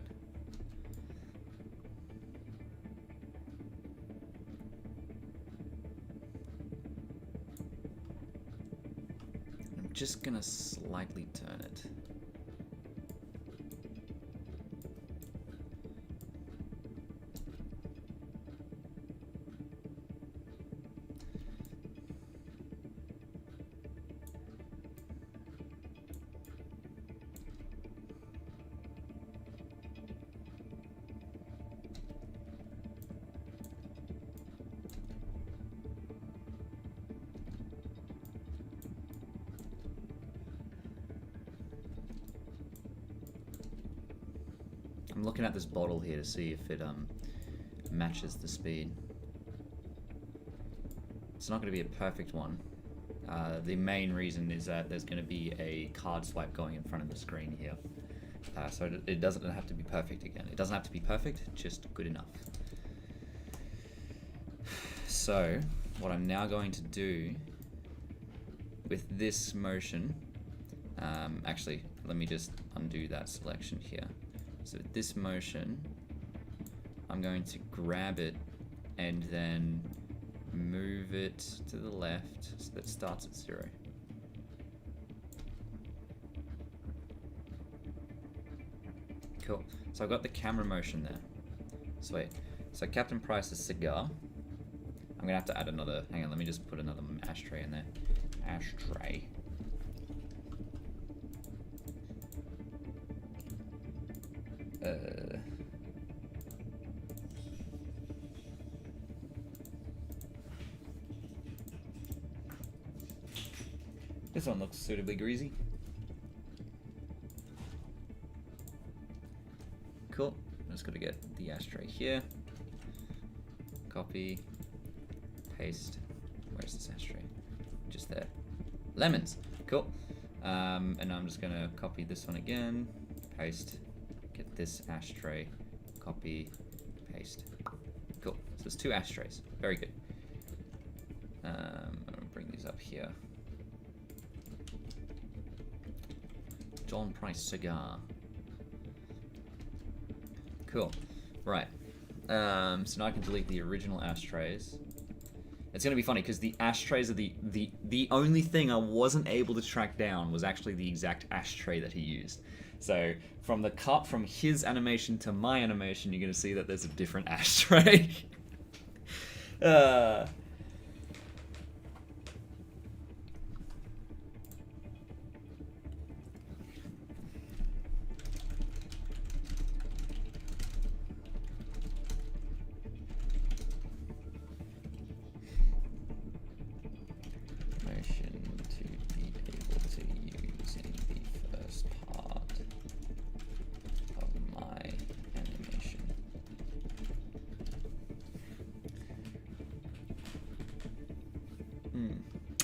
[SPEAKER 1] I'm just gonna slightly turn it. I'm looking at this bottle here to see if it matches the speed. It's not going to be a perfect one. The main reason is that there's going to be a card swipe going in front of the screen here. So it doesn't have to be perfect again. It doesn't have to be perfect, just good enough. So what I'm now going to do with this motion, actually, let me just undo that selection here. So with this motion, I'm going to grab it and then move it to the left so that it starts at 0. Cool. So I've got the camera motion there. Sweet. So Captain Price's cigar. I'm gonna have to add another. Hang on, let me just put another ashtray in there. Ashtray. This one looks suitably greasy. Cool. I'm just gonna get the ashtray here. Copy. Paste. Where's this ashtray? Just there. Lemons. Cool. And I'm just gonna copy this one again. Paste. Get this ashtray. Copy. Paste. Cool. So there's 2 ashtrays. Very good. I'm gonna bring these up here. John Price cigar. Cool. Right. So now I can delete the original ashtrays. It's gonna be funny because the ashtrays are the only thing I wasn't able to track down was actually the exact ashtray that he used. So from the cut from his animation to my animation, you're gonna see that there's a different ashtray.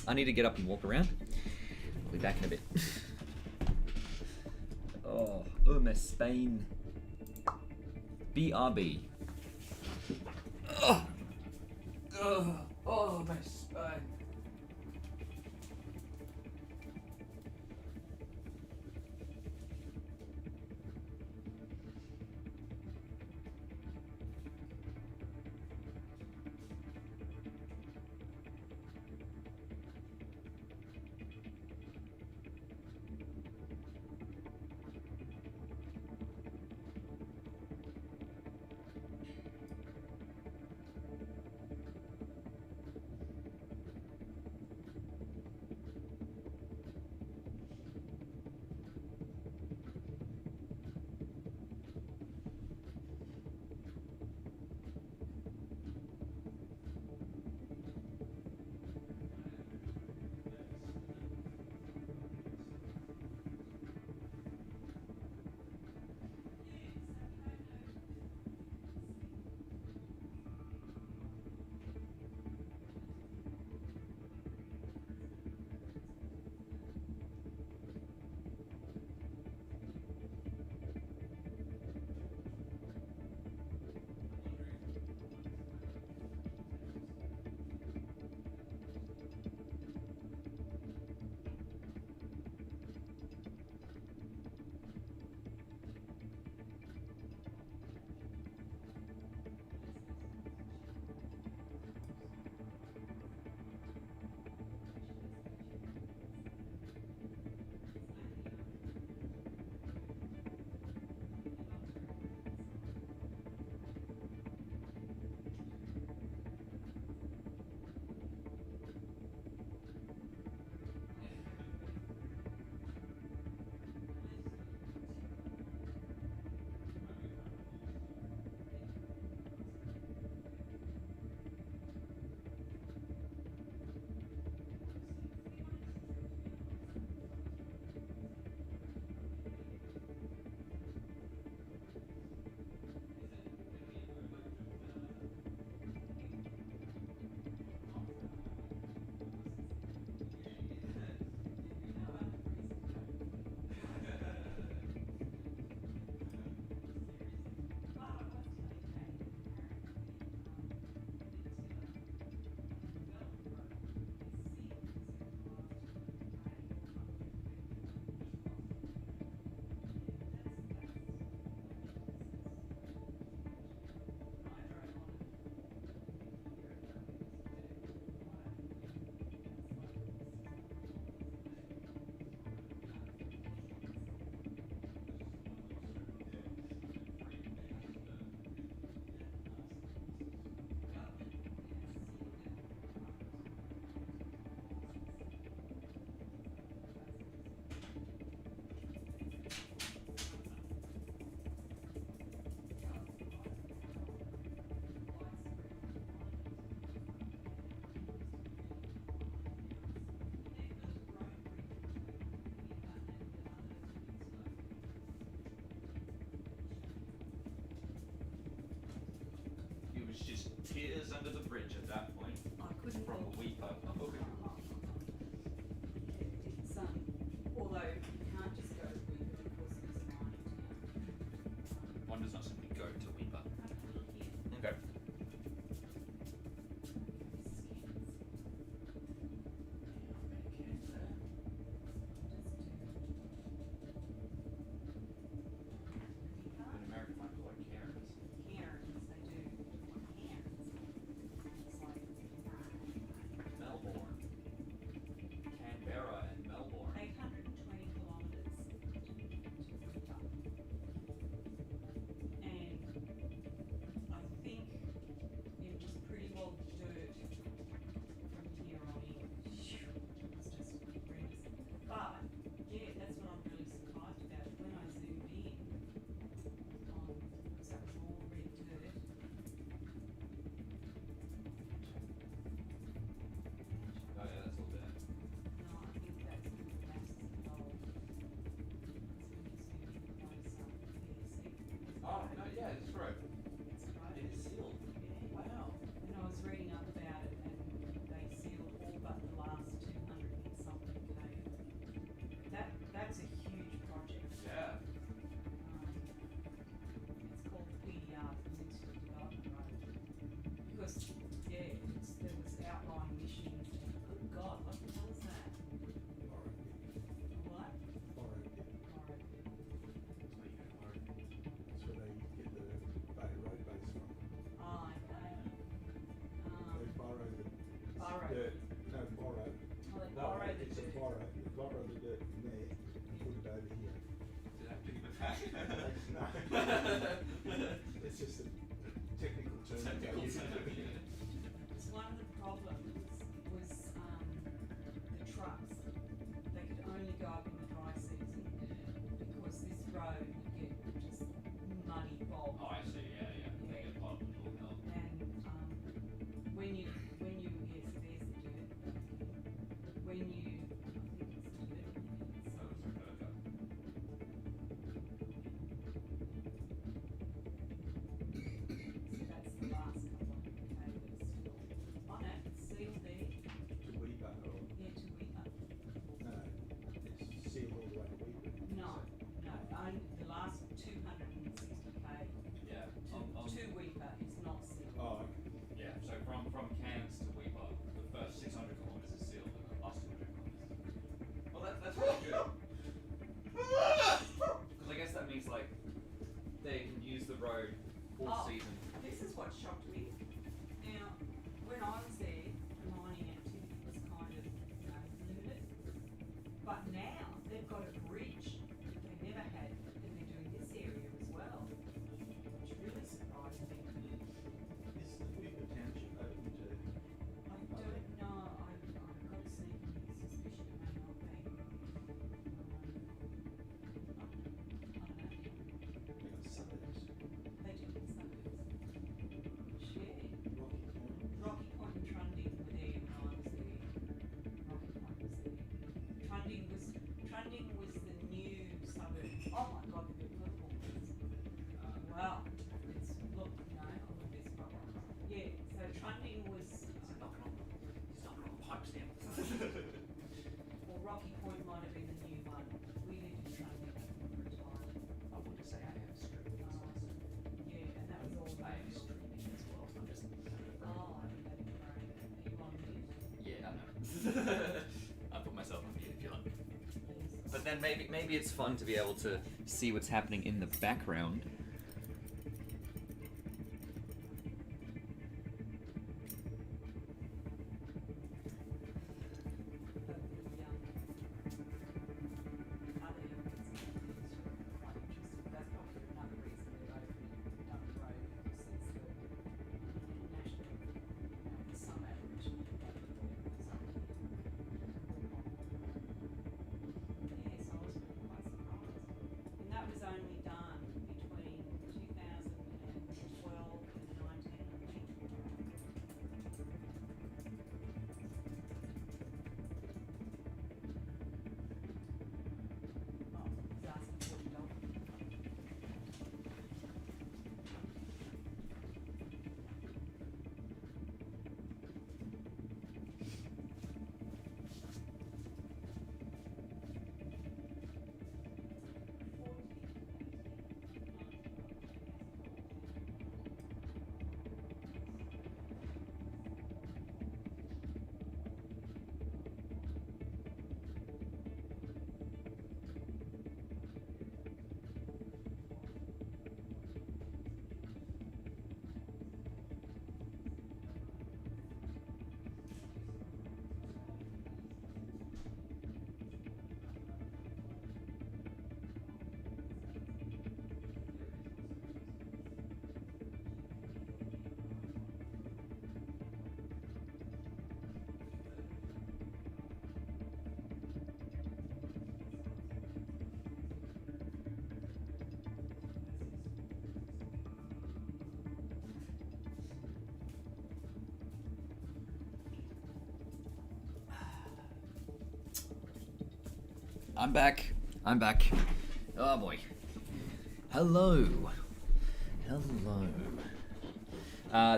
[SPEAKER 1] I need to get up and walk around. I'll be back in a bit. Oh, my spine. BRB. Oh, my spine. It was just tears under the bridge at that point.
[SPEAKER 2] I couldn't
[SPEAKER 1] From a weeper.
[SPEAKER 2] It's although you can't just go to Weeper because there's a mine in town.
[SPEAKER 1] One does not simply go to weeper. Okay. In America, find a lot of Karens.
[SPEAKER 2] Cairns, they do. Cairns. It's like,
[SPEAKER 1] Mel.
[SPEAKER 3] It's just a technical term.
[SPEAKER 2] It's one of the problems was the trucks. They could only go up in the dry season because this road would get just muddy bog.
[SPEAKER 4] Oh, I see. Yeah. They get part of the door now.
[SPEAKER 2] And when you yes, there's the dirt. When you I think it's the dirt.
[SPEAKER 4] Oh, it's like that.
[SPEAKER 2] So that's the last couple. Okay, but it's still on it. It's sealed there.
[SPEAKER 3] To Weeper or
[SPEAKER 2] Yeah, to Weeper.
[SPEAKER 3] no, it's sealed all the way to Weeper.
[SPEAKER 2] No, only the last 260k
[SPEAKER 4] Yeah.
[SPEAKER 2] to Weeper is not sealed.
[SPEAKER 3] Oh, okay.
[SPEAKER 4] Yeah. So from Cairns to Weeper, the first 600 kilometers is sealed, and the last 200 kilometers. Well, that's really good. Because I guess that means like they can use the road all season.
[SPEAKER 2] This is what shocked me. Now, when I was there, the mining activity was kind of, limited. But now they've got a bridge that they never had, and they're doing this area as well, which really surprised me.
[SPEAKER 3] Is the Weeper Township open to?
[SPEAKER 2] I don't know. I've got a sneaky suspicion it may not be. I don't know.
[SPEAKER 3] Like suburbs?
[SPEAKER 2] They do in suburbs. Yeah.
[SPEAKER 3] Rocky Point?
[SPEAKER 2] Rocky Point and Trunding were there when I was there. Rocky Point was there. Trunding was the new suburb. Oh my god, the purple ones. Wow. It's look, all of this problem. Yeah, so Trunding was
[SPEAKER 4] He's knocking on pipes now.
[SPEAKER 2] or Rocky Point might have been the new one. We lived in Trunding for a time.
[SPEAKER 4] I wouldn't say I have streaming.
[SPEAKER 2] Yeah, and that was all
[SPEAKER 4] I am
[SPEAKER 2] about
[SPEAKER 4] streaming as well. I'm just.
[SPEAKER 2] oh, I think that'd be great. Are you on mute?
[SPEAKER 4] Yeah, I know. I put myself on mute if you like.
[SPEAKER 2] Yes.
[SPEAKER 1] But then maybe it's fun to be able to see what's happening in the background.
[SPEAKER 2] But the other areas of the industry are quite interesting. That's probably another reason they're opening down the road since the national, some Aboriginal people, some yeah, so I was really quite surprised. And that was only done between 2012 and 19. Oh, he's asking $40.
[SPEAKER 1] I'm back. Oh boy. Hello.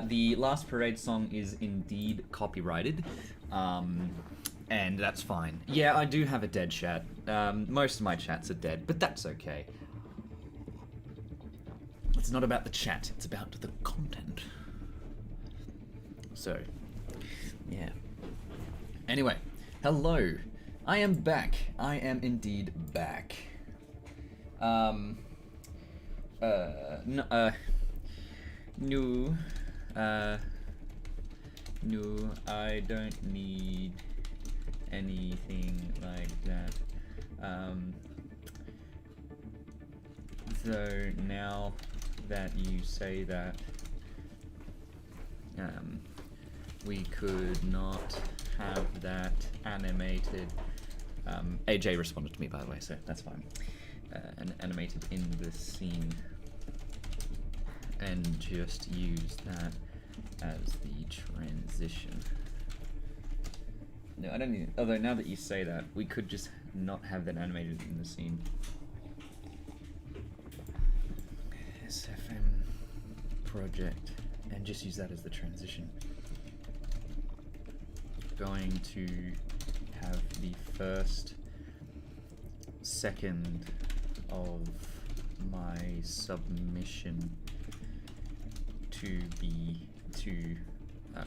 [SPEAKER 1] The last parade song is indeed copyrighted, and that's fine. Yeah, I do have a dead chat. Most of my chats are dead, but that's okay. It's not about the chat, it's about the content. So, yeah. Anyway, hello. I am back. I am indeed back. No, I don't need anything like that. though now that you say that, we could not have that animated. AJ responded to me, by the way, so that's fine. And animated in the scene, and just use that as the transition. No, I don't need. Although now that you say that, we could just not have that animated in the scene. SFM project, and just use that as the transition. Going to have the first second of my submission to be to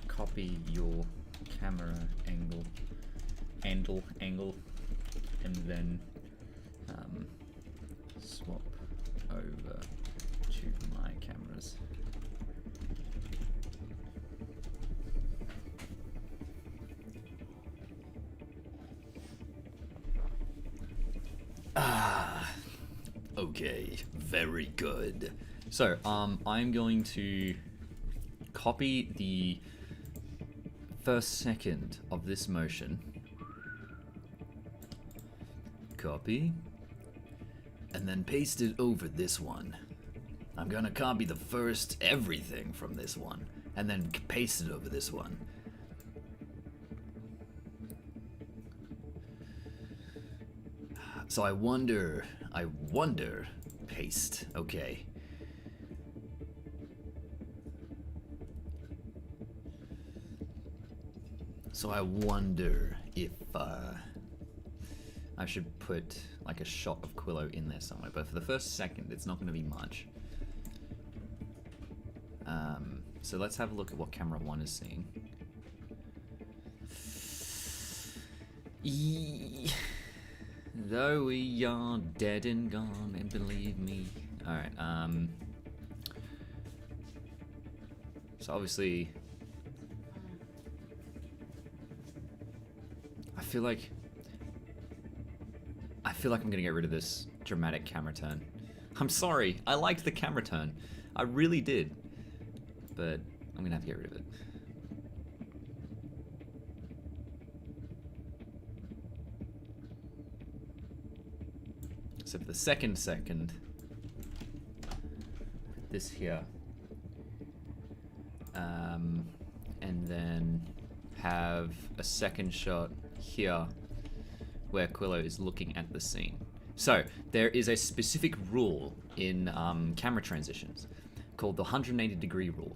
[SPEAKER 1] copy your camera angle, and then swap over to my cameras. Okay, very good. So, I'm going to copy the first second of this motion. Copy. And then paste it over this one. I'm gonna copy the first everything from this one, and then paste it over this one. So I wonder, paste, okay. So I wonder if I should put like a shot of Quillo in there somewhere, but for the first second, it's not gonna be much. So let's have a look at what camera 1 is seeing. Though we are dead and gone, and believe me. Alright, so obviously, I feel like I'm gonna get rid of this dramatic camera turn. I'm sorry, I liked the camera turn. I really did. But I'm gonna have to get rid of it. So for the second, this here, and then have a second shot here where Quillo is looking at the scene. So there is a specific rule in camera transitions called the 180-degree rule.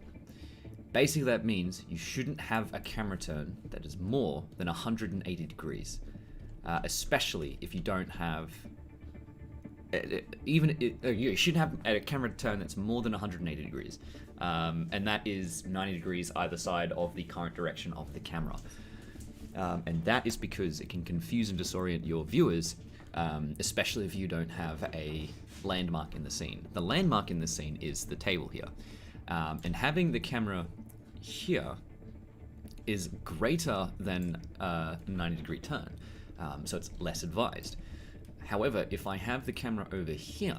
[SPEAKER 1] Basically that means you shouldn't have a camera turn that is more than 180 degrees, especially if you don't have you should have a camera turn that's more than 180 degrees, and that is 90 degrees either side of the current direction of the camera, and that is because it can confuse and disorient your viewers, especially if you don't have a landmark in the scene. The landmark in the scene is the table here, and having the camera here is greater than a 90-degree turn, so it's less advised. However, if I have the camera over here,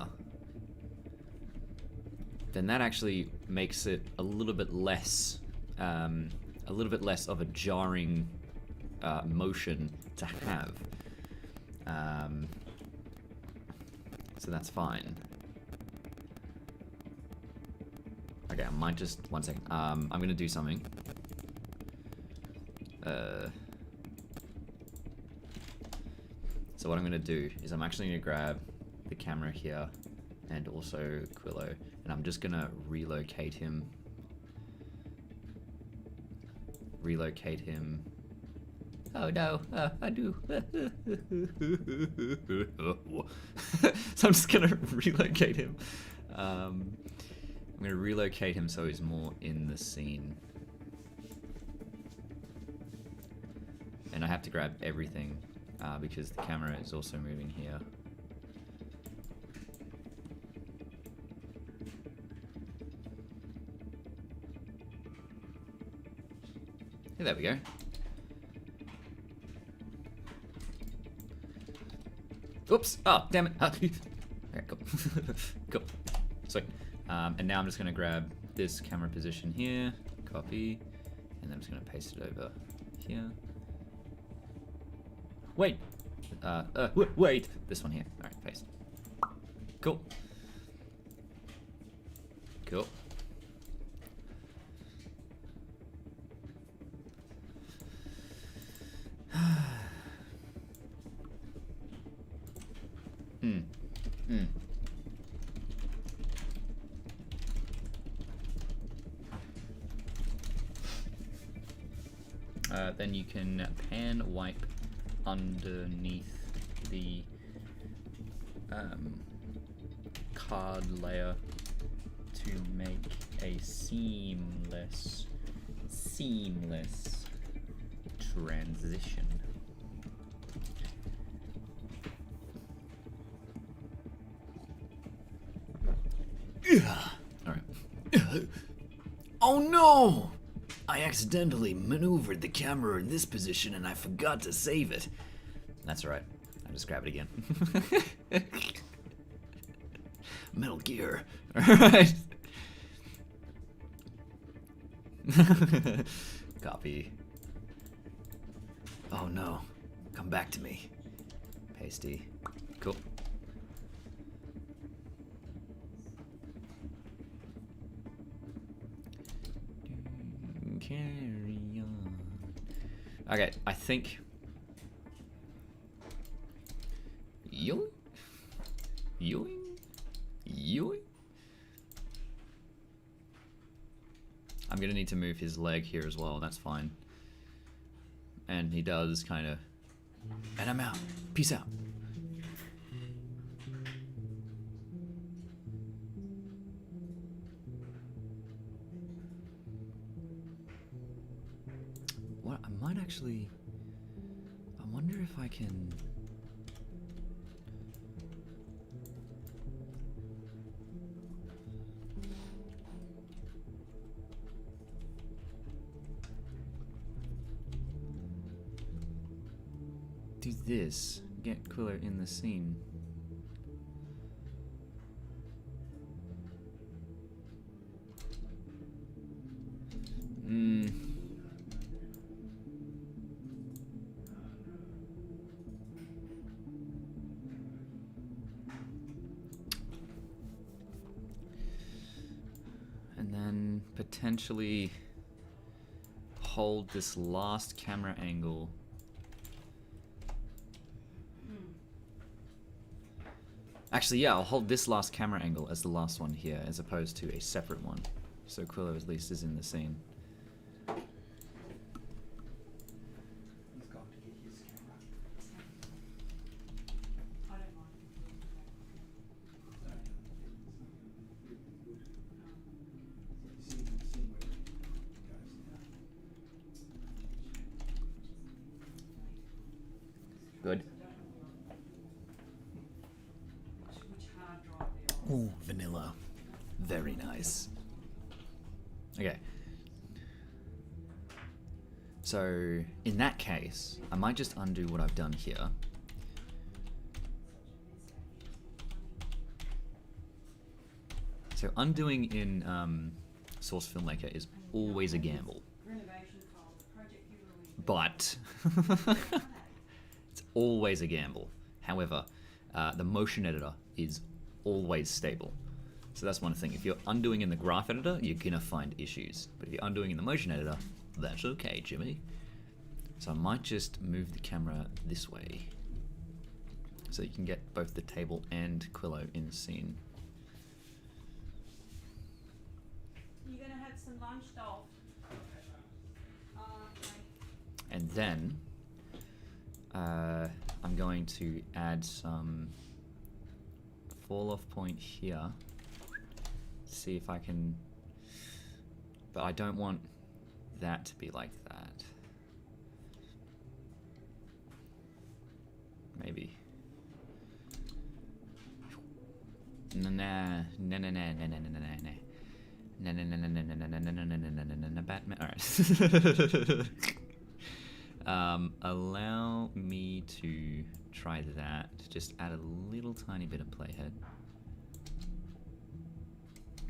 [SPEAKER 1] then that actually makes it a little bit less of a jarring motion to have. So that's fine. Okay, I might just, one second. I'm gonna do something. So what I'm gonna do is I'm actually gonna grab the camera here and also Quillo, and I'm just gonna relocate him. Oh no, I do. So I'm just gonna relocate him. I'm gonna relocate him so he's more in the scene. And I have to grab everything because the camera is also moving here. Yeah, there we go. Oops! Oh, damn it! Okay, cool. Cool. Sweet. And now I'm just gonna grab this camera position here, copy, and then I'm just gonna paste it over here. Wait! Wait! This one here. Alright, paste. Cool. Cool. Then you can pan wipe underneath the card layer to make a seamless transition. Alright. Oh no! I accidentally maneuvered the camera in this position and I forgot to save it. That's alright. I'll just grab it again. Metal Gear. Alright. Copy. Oh no. Come back to me. Pasty. Cool. Carry on. Okay, I think. Yoing? Yoing? Yoing? I'm gonna need to move his leg here as well, that's fine. And he does kind of. And I'm out. Peace out. What I might actually. I wonder if I can. Do this. Get Quillo in the scene. And then potentially hold this last camera angle. Actually, yeah, I'll hold this last camera angle as the last one here, as opposed to a separate one. So Quillo at least is in the scene.
[SPEAKER 3] He's got to get his camera.
[SPEAKER 2] I don't mind.
[SPEAKER 3] See where it goes now.
[SPEAKER 1] Good.
[SPEAKER 2] Which hard drive they are.
[SPEAKER 1] Ooh, vanilla. Very nice. Okay. So, in that case, I might just undo what I've done here. So, undoing in Source Filmmaker is always a gamble.
[SPEAKER 2] Renovation file, the project you were
[SPEAKER 1] But it's always a gamble. However, the motion editor is always stable. So that's one thing. If you're undoing in the graph editor, you're gonna find issues. But if you're undoing in the motion editor, that's okay, Jimmy. So I might just move the camera this way, so you can get both the table and Quillo in the scene.
[SPEAKER 2] You're gonna have some lunch, Dolph. Okay.
[SPEAKER 1] And then I'm going to add some fall off point here. See if I can, but I don't want that to be like that. Maybe. Batman. Alright. Allow me to try that. Just add a little tiny bit of playhead.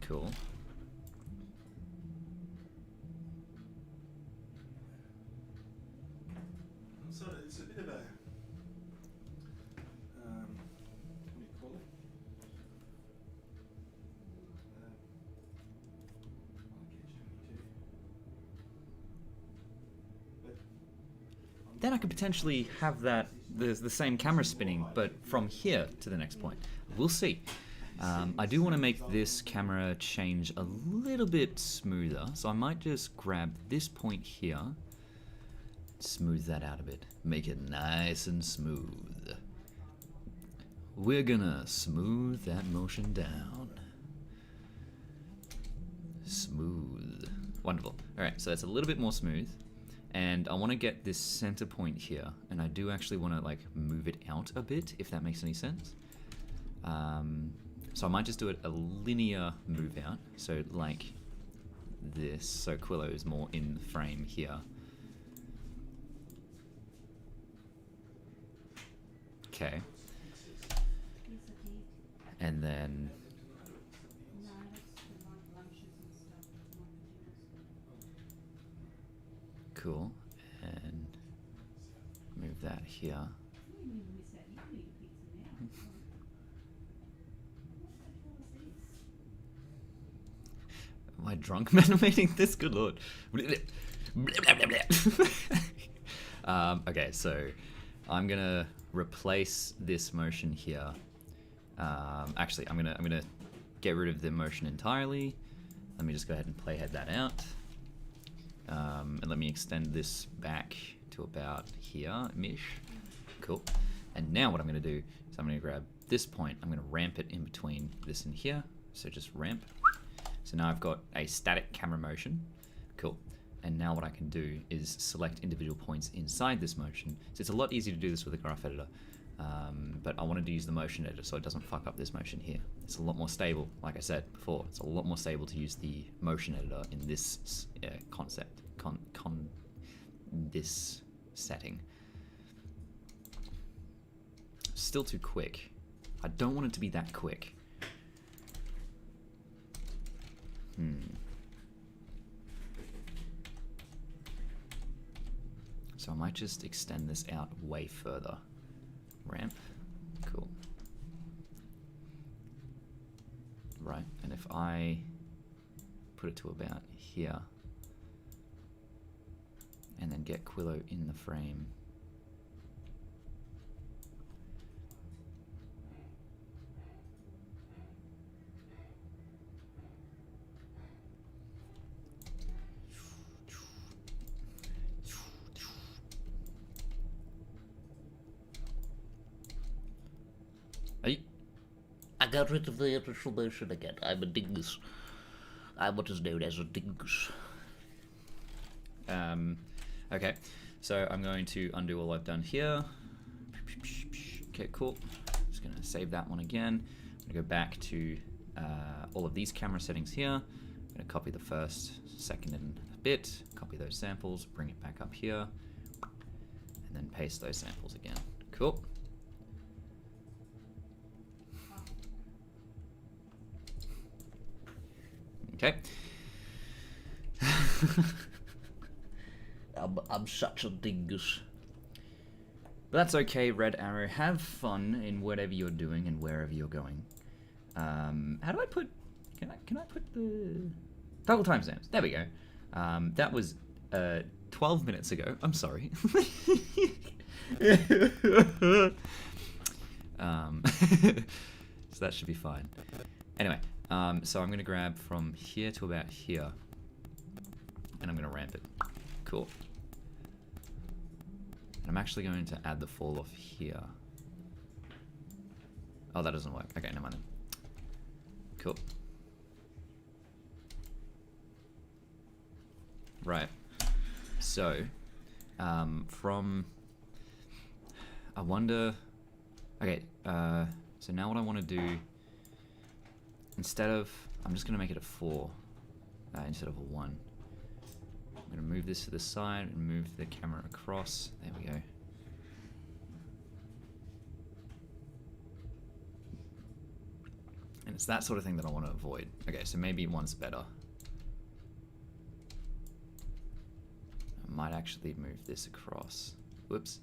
[SPEAKER 1] Cool.
[SPEAKER 3] So it's a bit of a what do you call it?
[SPEAKER 1] Then I could potentially have that the same camera spinning, but from here to the next point. We'll see. I do want to make this camera change a little bit smoother, so I might just grab this point here, smooth that out a bit, make it nice and smooth. We're gonna smooth that motion down. Smooth. Wonderful. Alright, so it's a little bit more smooth. And I want to get this center point here, and I do actually want to like move it out a bit, if that makes any sense. So I might just do it a linear move out, so like this, so Quillo is more in the frame here. Okay. And then cool, and move that here. Am I drunk animating this? Good lord. Okay, so I'm gonna replace this motion here. Actually, I'm gonna get rid of the motion entirely. Let me just go ahead and playhead that out. And let me extend this back to about here-ish. Cool. And now what I'm going to do is I'm going to grab this point, I'm going to ramp it in between this and here. So just ramp. So now I've got a static camera motion. Cool. And now what I can do is select individual points inside this motion. So it's a lot easier to do this with a graph editor. But I wanted to use the motion editor so it doesn't fuck up this motion here. It's a lot more stable, like I said before. It's a lot more stable to use the motion editor in this concept, this setting. Still too quick. I don't want it to be that quick. So I might just extend this out way further. Ramp. Cool. Right, and if I put it to about here, and then get Quillo in the frame.
[SPEAKER 5] I got rid of the initial motion again. I'm a dingus. I'm what is known as a dingus.
[SPEAKER 1] Okay, so I'm going to undo all I've done here. Okay, cool. Just gonna save that one again. I'm gonna go back to all of these camera settings here. I'm gonna copy the first, second, and a bit. Copy those samples, bring it back up here, and then paste those samples again. Cool. Okay.
[SPEAKER 5] I'm such a dingus.
[SPEAKER 1] But that's okay, Red Arrow. Have fun in whatever you're doing and wherever you're going. How do I put... Can I put the... Toggle timestamps. There we go. That was 12 minutes ago. I'm sorry. So that should be fine. Anyway, so I'm going to grab from here to about here. And I'm going to ramp it. Cool. And I'm actually going to add the fall off here. Oh, that doesn't work. Okay, never mind then. Cool. Right. So, from... I wonder... Okay, so now what I want to do... Instead of... I'm just going to make it a 4 instead of a 1. I'm going to move this to the side and move the camera across. There we go. And it's that sort of thing that I want to avoid. Okay, so maybe one's better. I might actually move this across. Whoops.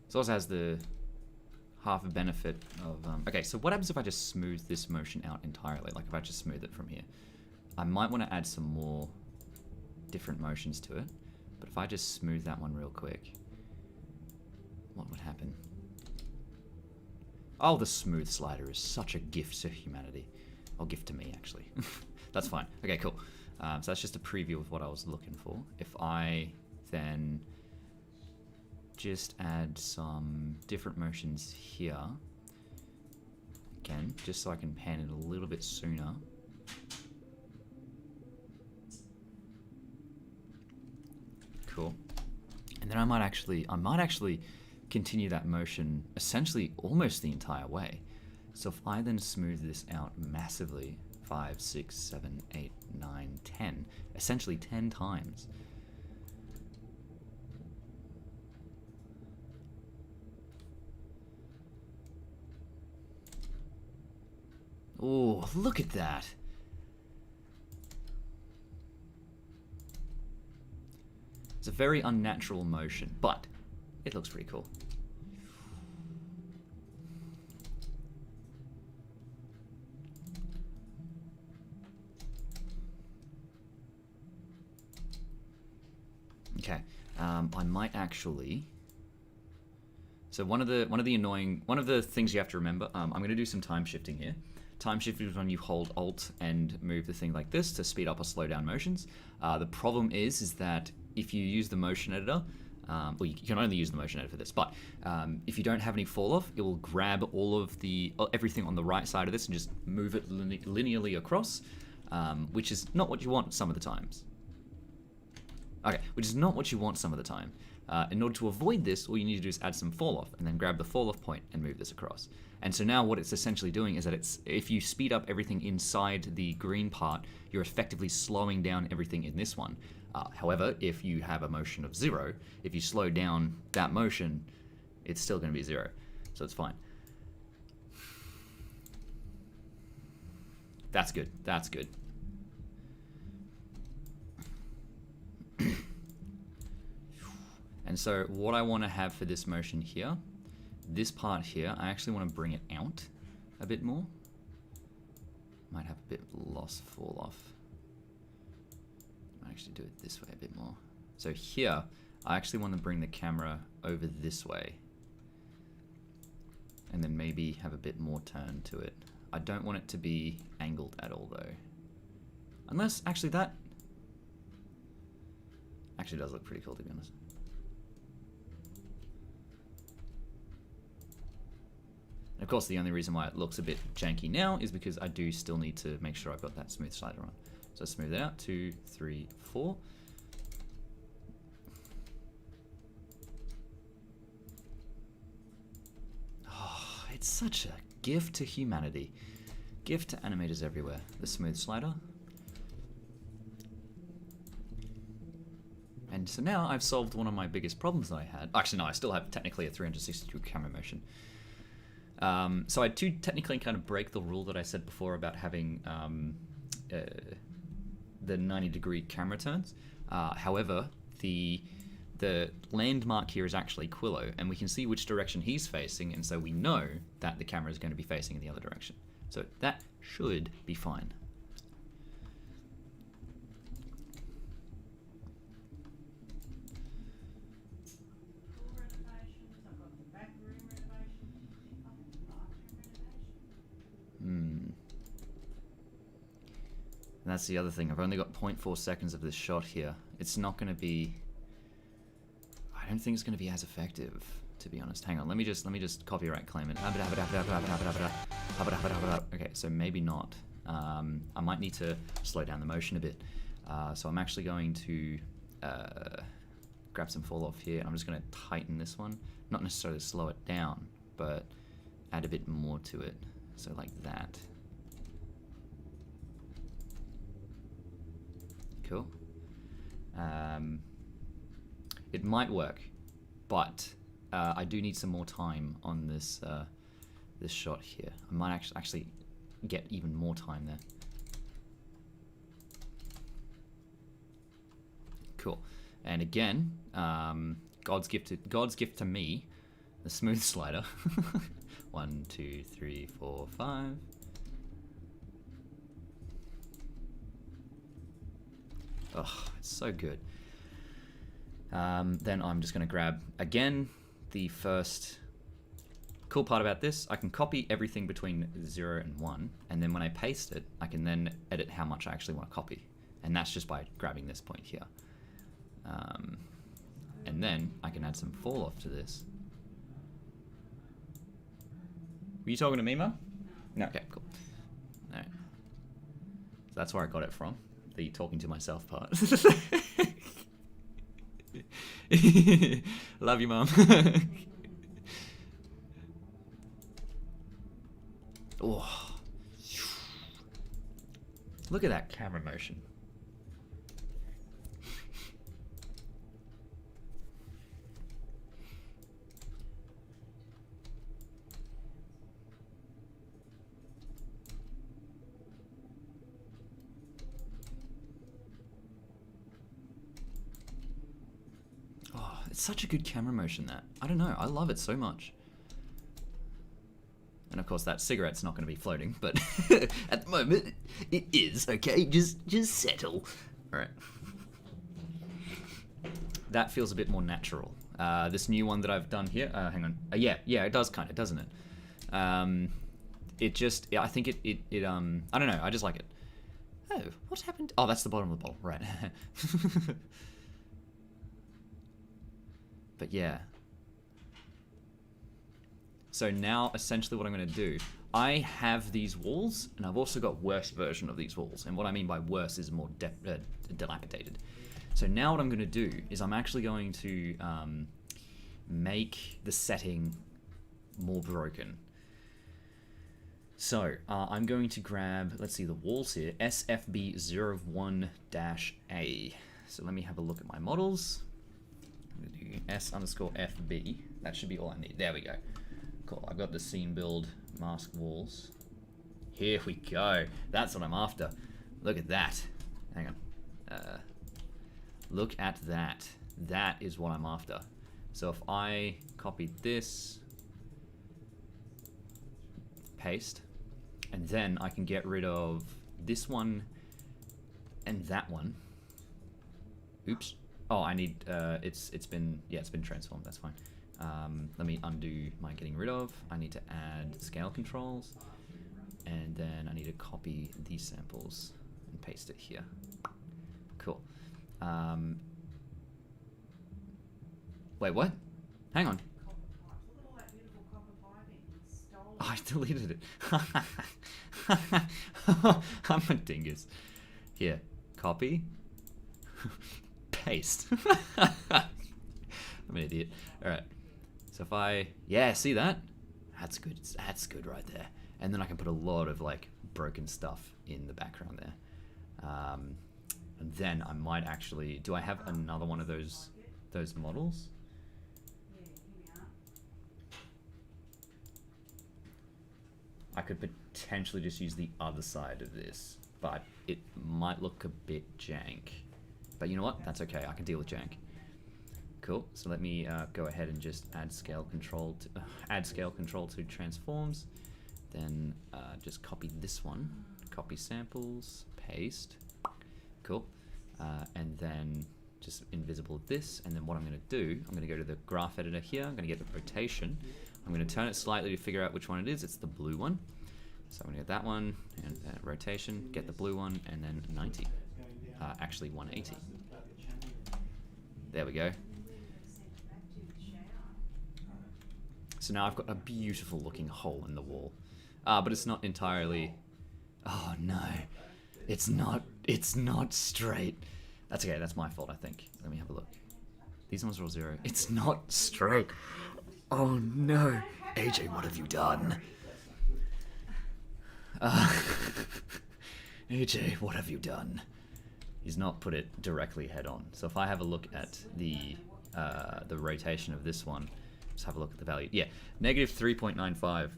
[SPEAKER 1] This also has the half a benefit of... okay, so what happens if I just smooth this motion out entirely? Like if I just smooth it from here. I might want to add some more different motions to it. But if I just smooth that one real quick, what would happen? Oh, the smooth slider is such a gift to humanity. Or gift to me, actually. That's fine. Okay, cool. So that's just a preview of what I was looking for. If I then just add some different motions here, again, just so I can pan it a little bit sooner. Cool. And then I might actually continue that motion essentially almost the entire way. So if I then smooth this out massively, 5, 6, 7, 8, 9, 10, essentially 10 times. Oh, look at that. It's a very unnatural motion, but it looks pretty cool. Okay, I might actually. So one of the things you have to remember. I'm going to do some time shifting here. Time shifting is when you hold Alt and move the thing like this to speed up or slow down motions. The problem is that if you use the motion editor, well, you can only use the motion editor for this, but if you don't have any fall off, it will grab all of everything on the right side of this and just move it linearly across, which is not what you want some of the times. Okay, which is not what you want some of the time. In order to avoid this, all you need to do is add some fall off and then grab the fall off point and move this across. And so now what it's essentially doing is that if you speed up everything inside the green part, you're effectively slowing down everything in this one. However, if you have a motion of 0, if you slow down that motion, it's still going to be 0. So it's fine. That's good. That's good. And so what I want to have for this motion here, this part here, I actually want to bring it out a bit more. Might have a bit loss fall off. Might actually do it this way a bit more. So here, I actually want to bring the camera over this way. And then maybe have a bit more turn to it. I don't want it to be angled at all though. Unless, actually that actually does look pretty cool to be honest. And of course, the only reason why it looks a bit janky now is because I do still need to make sure I've got that smooth slider on. So smooth it out, 2, 3, 4. Oh, it's such a gift to humanity. Gift to animators everywhere. The smooth slider. And so now I've solved one of my biggest problems that I had. Actually, no, I still have technically a 360 camera motion. So I do technically kind of break the rule that I said before about having the 90-degree camera turns. However, the landmark here is actually Quillo, and we can see which direction he's facing, and so we know that the camera is going to be facing in the other direction. So that should be fine. And that's the other thing. I've only got 0.4 seconds of this shot here. It's not going to be... I don't think it's going to be as effective, to be honest. Hang on, let me just copyright claim it. Okay, so maybe not. I might need to slow down the motion a bit. So I'm actually going to grab some fall off here, and I'm just going to tighten this one. Not necessarily slow it down, but add a bit more to it. So like that. Cool. It might work, but I do need some more time on this this shot here. I might actually get even more time there. Cool. And again, God's gift to me, the smooth slider. 1, 2, 3, 4, 5. Oh, it's so good. Then I'm just going to grab, again, the first... Cool part about this, I can copy everything between 0 and 1, and then when I paste it, I can then edit how much I actually want to copy. And that's just by grabbing this point here. And then I can add some fall off to this. Were you talking to me, Mum? No. Okay, cool. All right. So that's where I got it from, the talking to myself part. Love you, Mum. Oh. Look at that camera motion. Oh, it's such a good camera motion, that. I don't know, I love it so much. And of course that cigarette's not going to be floating, but at the moment it is, okay? Just settle. Alright. That feels a bit more natural. This new one that I've done here, hang on. Yeah, it does kind of, doesn't it? It just, I think it I don't know, I just like it. Oh, what's happened? Oh, that's the bottom of the bottle, right. But yeah. So now, essentially what I'm going to do, I have these walls, and I've also got worse version of these walls. And what I mean by worse is more dilapidated. So now what I'm going to do is I'm actually going to make the setting more broken. So I'm going to grab, let's see, the walls here, SFB01-A. So let me have a look at my models. I'm going to do S_FB. That should be all I need. There we go. Cool, I've got the scene build mask walls. Here we go. That's what I'm after. Look at that. Hang on. Look at that. That is what I'm after. So if I copy this, paste, and then I can get rid of this one and that one. Oops. Oh, I need, it's been transformed, that's fine. Let me undo my getting rid of. I need to add scale controls, and then I need to copy these samples and paste it here. Cool. Wait, what? Hang on. Oh, I deleted it. I'm a dingus. Here, copy, paste. I'm an idiot. All right. So if I, yeah, see that? That's good. That's good right there. And then I can put a lot of like broken stuff in the background there. And then I might actually, do I have another one of those models? I could potentially just use the other side of this, but it might look a bit jank. But you know what? That's okay. I can deal with jank. Cool. So let me go ahead and just add scale control to transforms. Then just copy this one. Copy samples. Paste. Cool. And then just invisible this. And then what I'm going to do, I'm going to go to the graph editor here. I'm going to get the rotation. I'm going to turn it slightly to figure out which one it is. It's the blue one. So I'm going to get that one and rotation. Get the blue one and then 90. Actually 180. There we go. So now I've got a beautiful looking hole in the wall. But it's not entirely... Oh no. It's not straight. That's okay, that's my fault, I think. Let me have a look. These ones are all 0. It's not straight. Oh no. AJ, what have you done? AJ, what have you done? he's not put it directly head on. So if I have a look at the rotation of this one, just have a look at the value. Yeah, negative 3.95.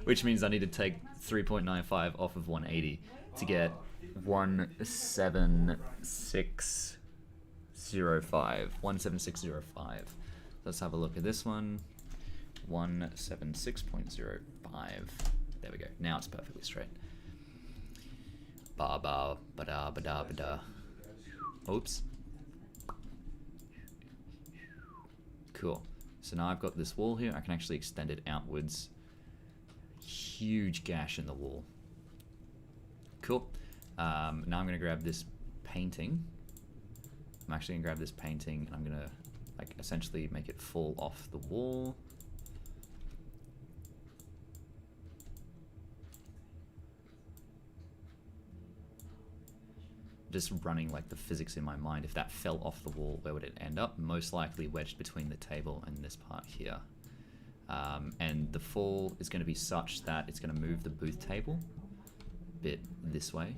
[SPEAKER 1] Which means I need to take 3.95 off of 180 to get 17605. 17605. Let's have a look at this one. 176.05. There we go. Now it's perfectly straight. Ba ba ba da ba da ba da. Oops. Cool. So now I've got this wall here. I can actually extend it outwards. Huge gash in the wall. Cool. Now I'm going to grab this painting. I'm actually going to grab this painting and I'm going to like essentially make it fall off the wall. Just running like the physics in my mind. If that fell off the wall, where would it end up? Most likely wedged between the table and this part here. And the fall is going to be such that it's going to move the booth table a bit this way.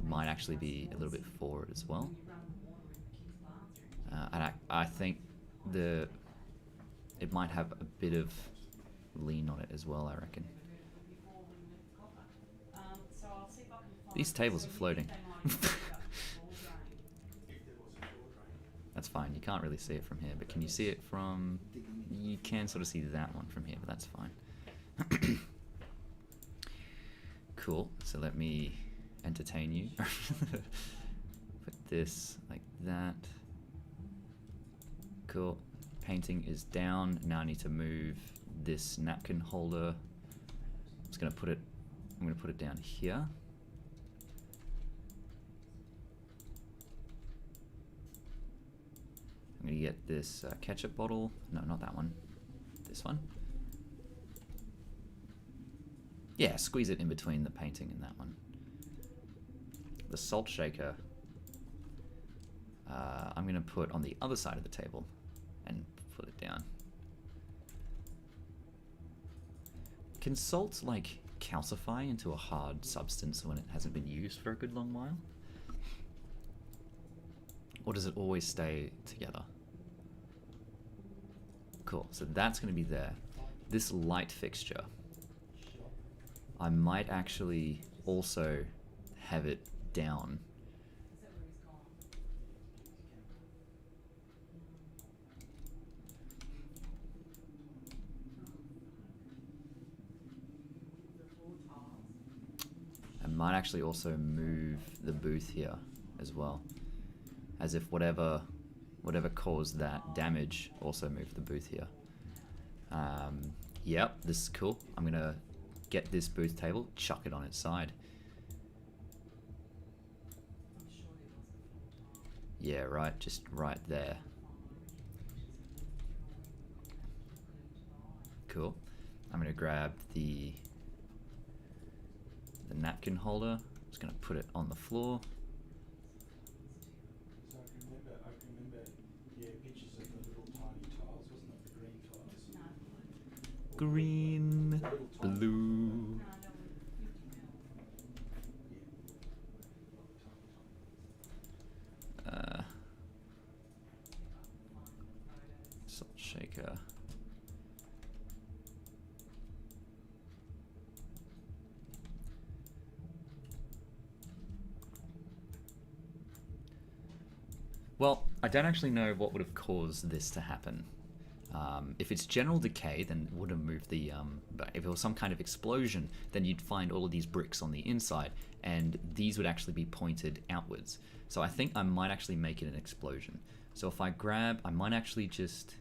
[SPEAKER 1] Might actually be a little bit forward as well. And I think it might have a bit of lean on it as well, I reckon. These tables are floating. That's fine, you can't really see it from here, but can you see it from... You can sort of see that one from here, but that's fine. Cool, so let me entertain you. Put this like that. Cool, painting is down. Now I need to move this napkin holder. I'm gonna put it down here. I'm going to get this ketchup bottle. No, not that one. This one. Yeah, squeeze it in between the painting and that one. The salt shaker, I'm going to put on the other side of the table and put it down. Can salt, like, calcify into a hard substance when it hasn't been used for a good long while? Or does it always stay together? Cool, so that's going to be there. This light fixture, I might actually also have it down. I might actually also move the booth here as well, as if whatever caused that damage also moved the booth here. Yep, this is cool. I'm gonna get this booth table, chuck it on its side. Yeah, right, just right there. Cool. I'm gonna grab the napkin holder. I'm just gonna put it on the floor.
[SPEAKER 3] So I can remember, yeah, pictures of the little tiny tiles, wasn't it? The green tiles.
[SPEAKER 1] Green,
[SPEAKER 3] Little tiny-
[SPEAKER 1] blue. Salt shaker. Well, I don't actually know what would have caused this to happen. If it's general decay, then it would have moved the... but if it was some kind of explosion, then you'd find all of these bricks on the inside, and these would actually be pointed outwards. So I think I might actually make it an explosion. So if I grab... I might actually just...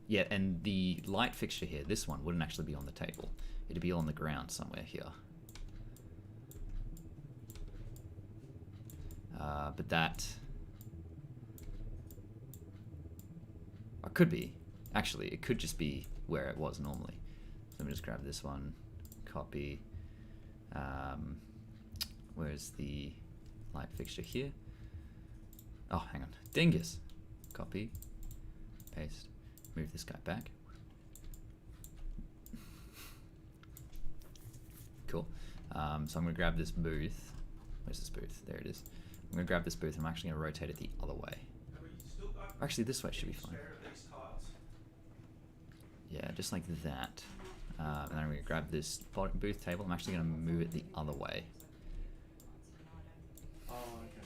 [SPEAKER 1] Yeah, and the light fixture here, this one, wouldn't actually be on the table. It'd be on the ground somewhere here. But that... Or could be. Actually, it could just be where it was normally. So let me just grab this one, copy. Where's the light fixture here? Oh, hang on. Dingus. Copy, paste, move this guy back. Cool. So I'm gonna grab this booth. Where's this booth? There it is. I'm gonna grab this booth and I'm actually gonna rotate it the other way. Actually, this way should be fine. Yeah, just like that. And then I'm gonna grab this booth table. I'm actually gonna move it the other way.
[SPEAKER 3] Oh, okay.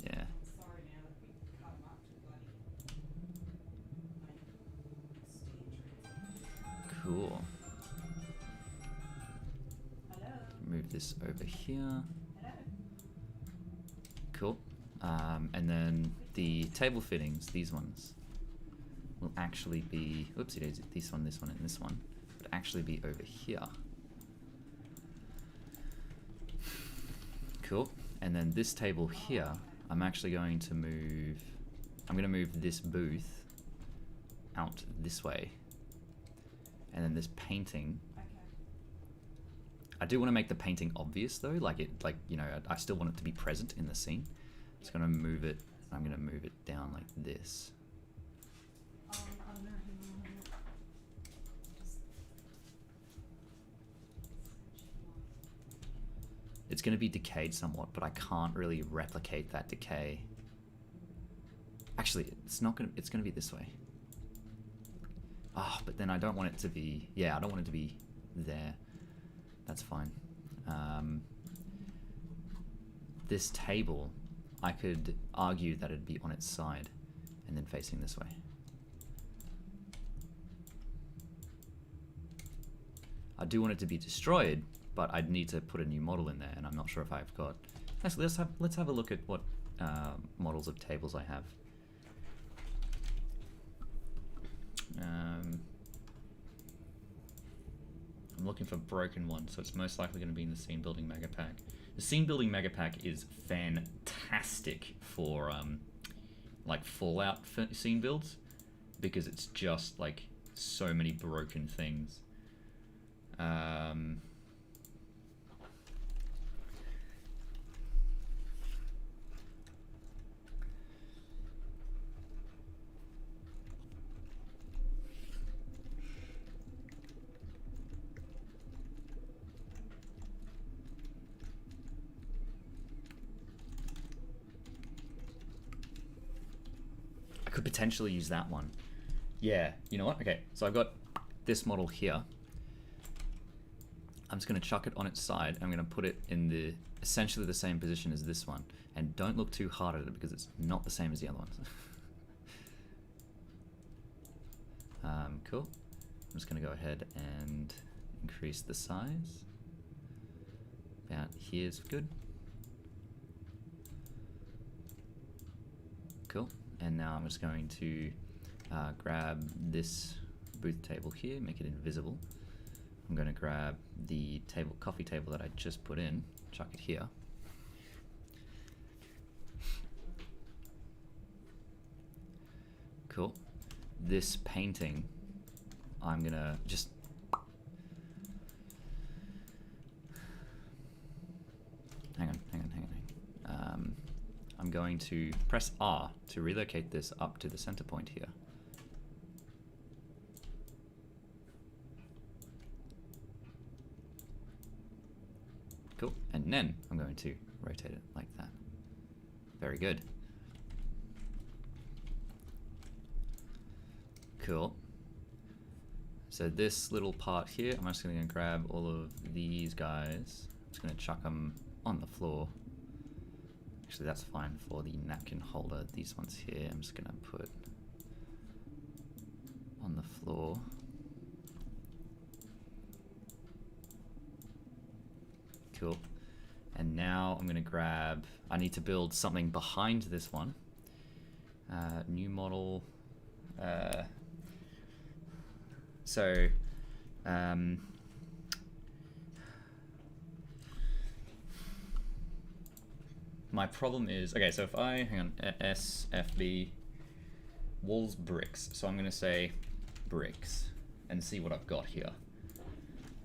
[SPEAKER 1] Yeah.
[SPEAKER 2] Sorry now that we cut 'em up to bloody steam trees.
[SPEAKER 1] Cool.
[SPEAKER 2] Hello?
[SPEAKER 1] Move this over here.
[SPEAKER 2] Hello?
[SPEAKER 1] Cool. And then the table fittings, these ones, will actually be, oopsie daisy, this one, and this one, would actually be over here. Cool. And then this table here, I'm actually going to move, I'm going to move this booth out this way. And then this painting,
[SPEAKER 2] Okay.
[SPEAKER 1] I do want to make the painting obvious though, like you know, I still want it to be present in the scene. Just gonna move it, I'm gonna move it down like this.
[SPEAKER 2] Oh no, hang on. Just...
[SPEAKER 1] It's gonna be decayed somewhat, but I can't really replicate that decay. Actually, it's gonna be this way. Ah, but then I don't want it to be, yeah, I don't want it to be there. That's fine. This table, I could argue that it'd be on its side and then facing this way. I do want it to be destroyed, but I'd need to put a new model in there, and I'm not sure if I've got. Actually, let's have a look at what models of tables I have. I'm looking for broken one, so it's most likely going to be in the scene building mega pack. The scene building mega pack is fantastic for like Fallout scene builds, because it's just like so many broken things. I could potentially use that one. Yeah, you know what? Okay, so I've got this model here. I'm just going to chuck it on its side. I'm going to put it in the essentially the same position as this one. And don't look too hard at it because it's not the same as the other ones. Cool. I'm just going to go ahead and increase the size. About here's good. Cool. And now I'm just going to grab this booth table here, make it invisible. I'm going to grab the coffee table that I just put in, chuck it here. Cool. This painting, I'm going to just... Hang on. I'm going to press R to relocate this up to the center point here. Cool, and then I'm going to rotate it like that. Very good. Cool. So this little part here, I'm just going to grab all of these guys. I'm just going to chuck them on the floor. Actually, that's fine for the napkin holder. These ones here, I'm just going to put on the floor. Cool. And now I'm going to grab, I need to build something behind this one. New model. My problem is, okay, so if I, hang on, SFB, walls bricks. So I'm going to say bricks and see what I've got here.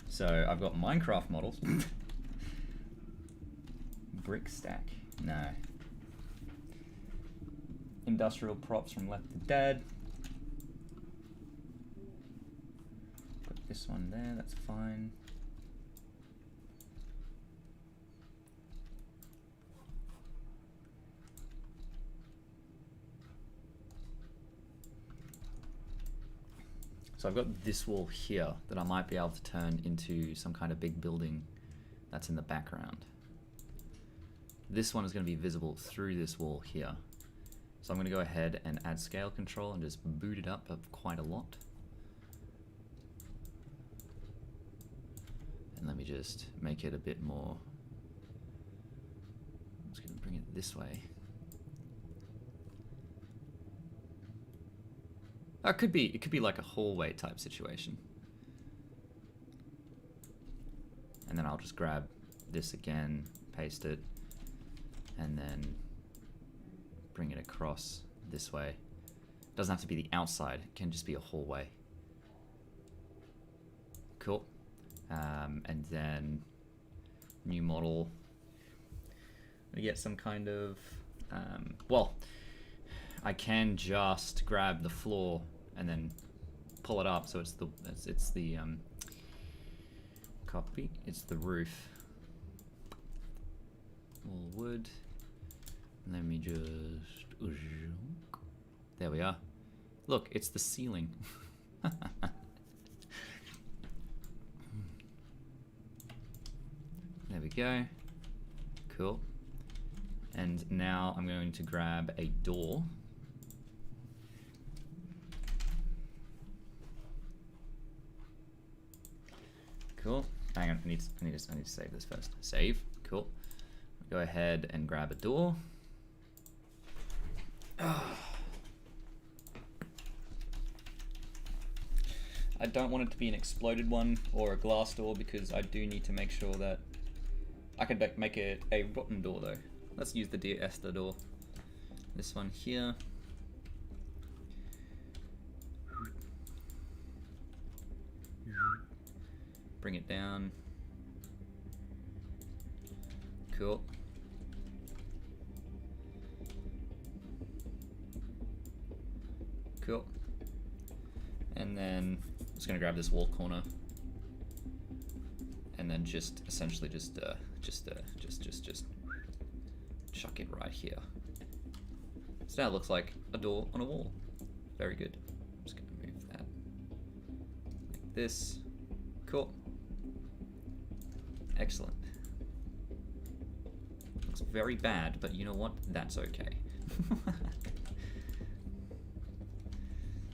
[SPEAKER 1] So I've got Minecraft models. Brick stack, no. Industrial props from Left 4 Dead. Put this one there, that's fine. So I've got this wall here that I might be able to turn into some kind of big building that's in the background. This one is going to be visible through this wall here. So I'm going to go ahead and add scale control and just boot it up quite a lot. And let me just make it a bit more. I'm just going to bring it this way. Oh, it could be like a hallway type situation. And then I'll just grab this again, paste it, and then bring it across this way. It doesn't have to be the outside, it can just be a hallway. Cool. And then new model. We get some kind of well, I can just grab the floor and then pull it up, so it's the copy. It's the roof. All wood. Let me just. There we are. Look, it's the ceiling. There we go. Cool. And now I'm going to grab a door. Cool. Hang on, I need to save this first. Save. Cool. Go ahead and grab a door. I don't want it to be an exploded one or a glass door because I do need to make sure that I could make it a rotten door though. Let's use the Dear Esther door. This one here. Bring it down. Cool. Cool. And then I'm just gonna grab this wall corner and then just essentially just chuck it right here. So now it looks like a door on a wall. Very good. I'm just gonna move that like this. Cool. Excellent. Looks very bad, but you know what? That's okay.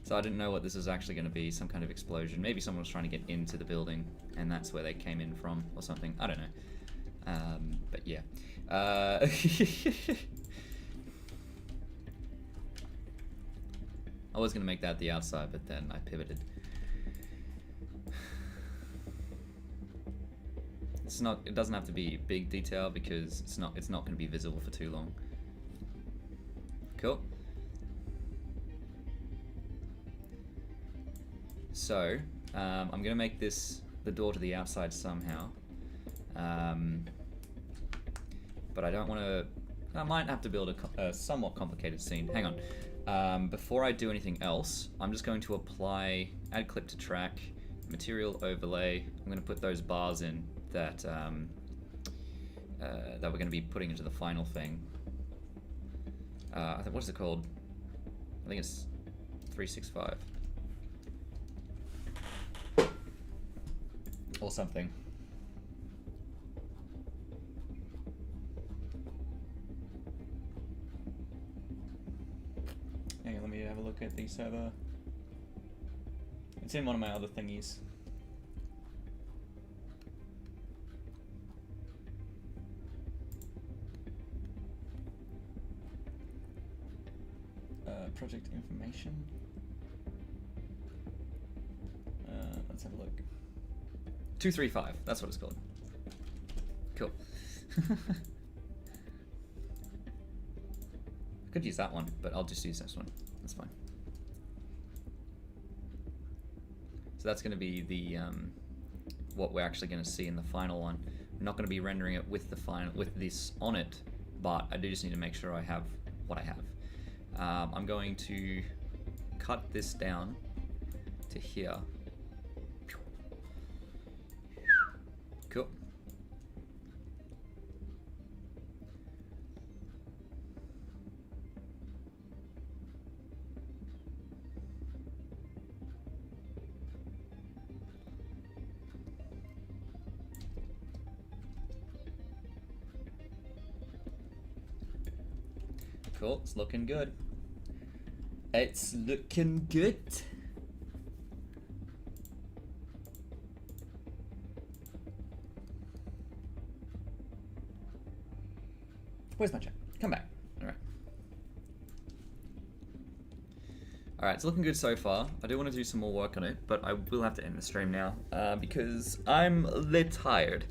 [SPEAKER 1] So I didn't know what this was actually going to be, some kind of explosion. Maybe someone was trying to get into the building, and that's where they came in from, or something. I don't know. But yeah. I was going to make that the outside, but then I pivoted. It doesn't have to be big detail because it's not going to be visible for too long. Cool. So, I'm going to make this the door to the outside somehow. But I don't want to. I might have to build a somewhat complicated scene. Hang on. Before I do anything else, I'm just going to add clip to track, material overlay. I'm going to put those bars in that we're going to be putting into the final thing. What is it called? I think it's 365 or something. Hang on, let me have a look at the server. It's in one of my other thingies. Project information. Let's have a look. 235, that's what it's called. Cool. I could use that one, but I'll just use this one. That's fine. So that's going to be the what we're actually going to see in the final one. We're not going to be rendering it with this on it, but I do just need to make sure I have what I have. I'm going to cut this down to here. Cool. Cool. It's looking good. It's looking good. Where's my chat? Come back. Alright. Alright, it's looking good so far. I do want to do some more work on it, but I will have to end the stream now because I'm a little tired.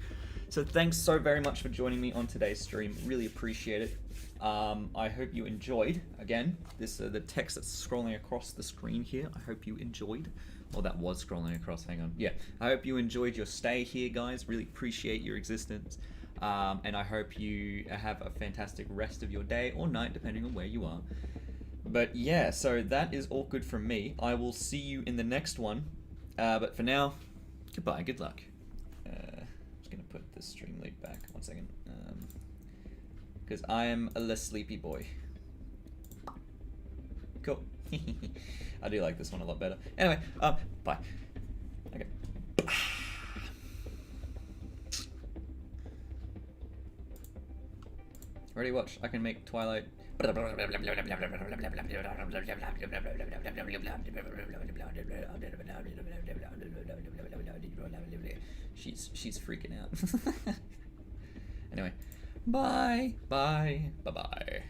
[SPEAKER 1] So thanks so very much for joining me on today's stream. Really appreciate it. I hope you enjoyed. Again, this the text that's scrolling across the screen here. I hope you enjoyed. Well, that was scrolling across. Hang on. Yeah, I hope you enjoyed your stay here, guys. Really appreciate your existence. And I hope you have a fantastic rest of your day or night, depending on where you are. But yeah, so that is all good from me. I will see you in the next one. But for now, goodbye. Good luck. Just going to put the stream link back. 1 second. Because I am a sleepy boy. Cool. I do like this one a lot better. Anyway, bye. Okay. Ready, watch. I can make Twilight. She's freaking out. Anyway, bye, bye, bye, bye.